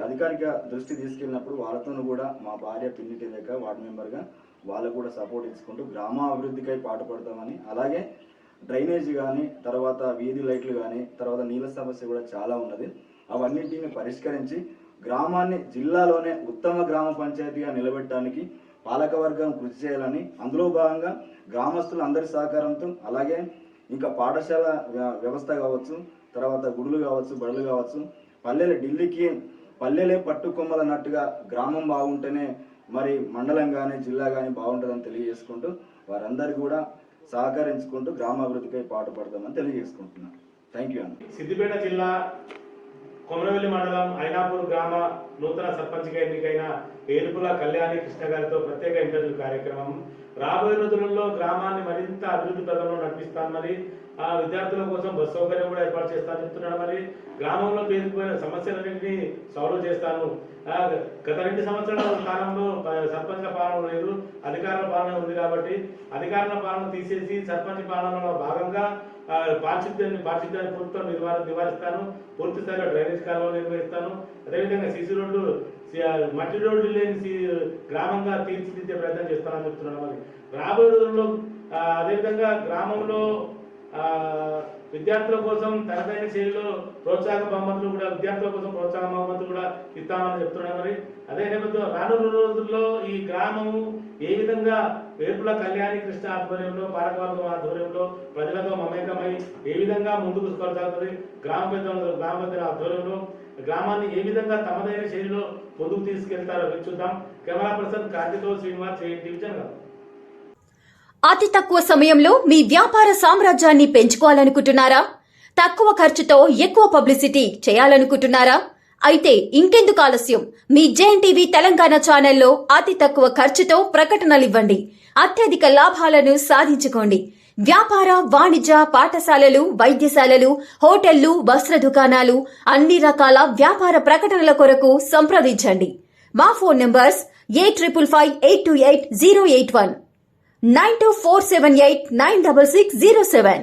అధికారిక దృష్టి తీసుకెళ్ళినప్పుడు వాళ్ళతోనూ కూడా మా భార్య పిన్నిటి రేఖ వార్డు మెంబర్గా వాళ్ళకు కూడా సపోర్ట్ ఇచ్చుకుంటూ గ్రామ అభివృద్ధికై పాటుపడతామని, అలాగే డ్రైనేజ్ కానీ, తర్వాత వీధి లైట్లు కానీ, తర్వాత నీళ్ళ సమస్య కూడా చాలా ఉన్నది. అవన్నింటిని పరిష్కరించి గ్రామాన్ని జిల్లాలోనే ఉత్తమ గ్రామ పంచాయతీగా నిలబెట్టడానికి పాలకవర్గం కృషి చేయాలని, అందులో భాగంగా గ్రామస్తులు అందరి సహకారంతో, అలాగే ఇంకా పాఠశాల వ్యవస్థ కావచ్చు, తర్వాత గుడులు కావచ్చు, బడులు కావచ్చు, పల్లెలే పట్టుకొమ్మలన్నట్టుగా గ్రామం బాగుంటేనే మరి మండలం కానీ జిల్లా కానీ బాగుంటుందని తెలియజేసుకుంటూ వారందరూ కూడా సహకరించుకుంటూ గ్రామాభివృద్ధిపై పాటుపడతామని తెలియజేసుకుంటున్నాను. థ్యాంక్ యూ అన్న. సిద్దిపేట జిల్లా కొమరవెల్లి మండలం ఐనాపూర్ గ్రామ నూతన సర్పంచ్గా ఎన్నికైన ఏర్పుల కళ్యాణి కృష్ణ గారితో ప్రత్యేక ఇంటర్వ్యూ కార్యక్రమం. రాబోయే రోజులలో గ్రామాన్ని మరింత అభివృద్ధి పథంలో నడిపిస్తాను, మరి ఆ విద్యార్థుల కోసం బస్ సౌకర్యం కూడా ఏర్పాటు చేస్తాను చెప్తున్నాడు. మరి గ్రామంలో పేరుకుపోయిన సమస్యలన్నింటినీ సాల్వ్ చేస్తాను. గత 2 సంవత్సరాల కాలంలో సర్పంచ్ల పాలన లేదు, అధికారుల పాలన ఉంది కాబట్టి అధికారుల పాలన తీసేసి సర్పంచ్ పాలనలో భాగంగా పారిశుద్ధ్యాన్ని పూర్తిగా నివారిస్తాను. పూర్తి స్థాయిలో డ్రైనేజ్ కాలువలు నిర్వహిస్తాను. అదేవిధంగా సీసీ రోడ్లు, మట్టి రోడ్లు లేని గ్రామంగా తీర్చిదిద్దే ప్రయత్నం చేస్తానని చెప్తున్నాను. మరి రాబోయే రోజుల్లో అదేవిధంగా గ్రామంలో విద్యార్థుల కోసం తనదైన శైలిలో ప్రోత్సాహక బహుమతులు కూడా ఇస్తామని చెప్తున్నాను. మరి అదే నేపథ్యంలో రానున్న రోజుల్లో ఈ గ్రామము ఏ విధంగా వేపుల కళ్యాణి కృష్ణ ఆధ్వర్యంలో, పాలకవర్గం ఆధ్వర్యంలో ప్రజలతో మమేకమై ఏ విధంగా ముందుకు కొనసాగుతుంది, గ్రామ పెద్దల ఆధ్వర్యంలో గ్రామాన్ని ఏ విధంగా తమదైన శైలిలో ముందుకు తీసుకెళ్తారో చూద్దాం. కెమెరా పర్సన్ కార్తితో శ్రీనివాస్, డివిజన్. అతి తక్కువ సమయంలో మీ వ్యాపార సామ్రాజ్యాన్ని పెంచుకోవాలనుకుంటున్నారా? తక్కువ ఖర్చుతో ఎక్కువ పబ్లిసిటీ చేయాలనుకుంటున్నారా? అయితే ఇంకెందుకు ఆలస్యం? మీ జేఎన్టీవీ తెలంగాణ ఛానల్లో అతి తక్కువ ఖర్చుతో ప్రకటనలివ్వండి. అత్యధిక లాభాలను సాధించుకోండి. వ్యాపార, వాణిజ్య, పాఠశాలలు, వైద్యశాలలు, హోటళ్లు, వస్త్ర దుకాణాలు, అన్ని రకాల వ్యాపార ప్రకటనల కొరకు సంప్రదించండి. మా ఫోన్ నంబర్స్ 8558288081, 9247896607.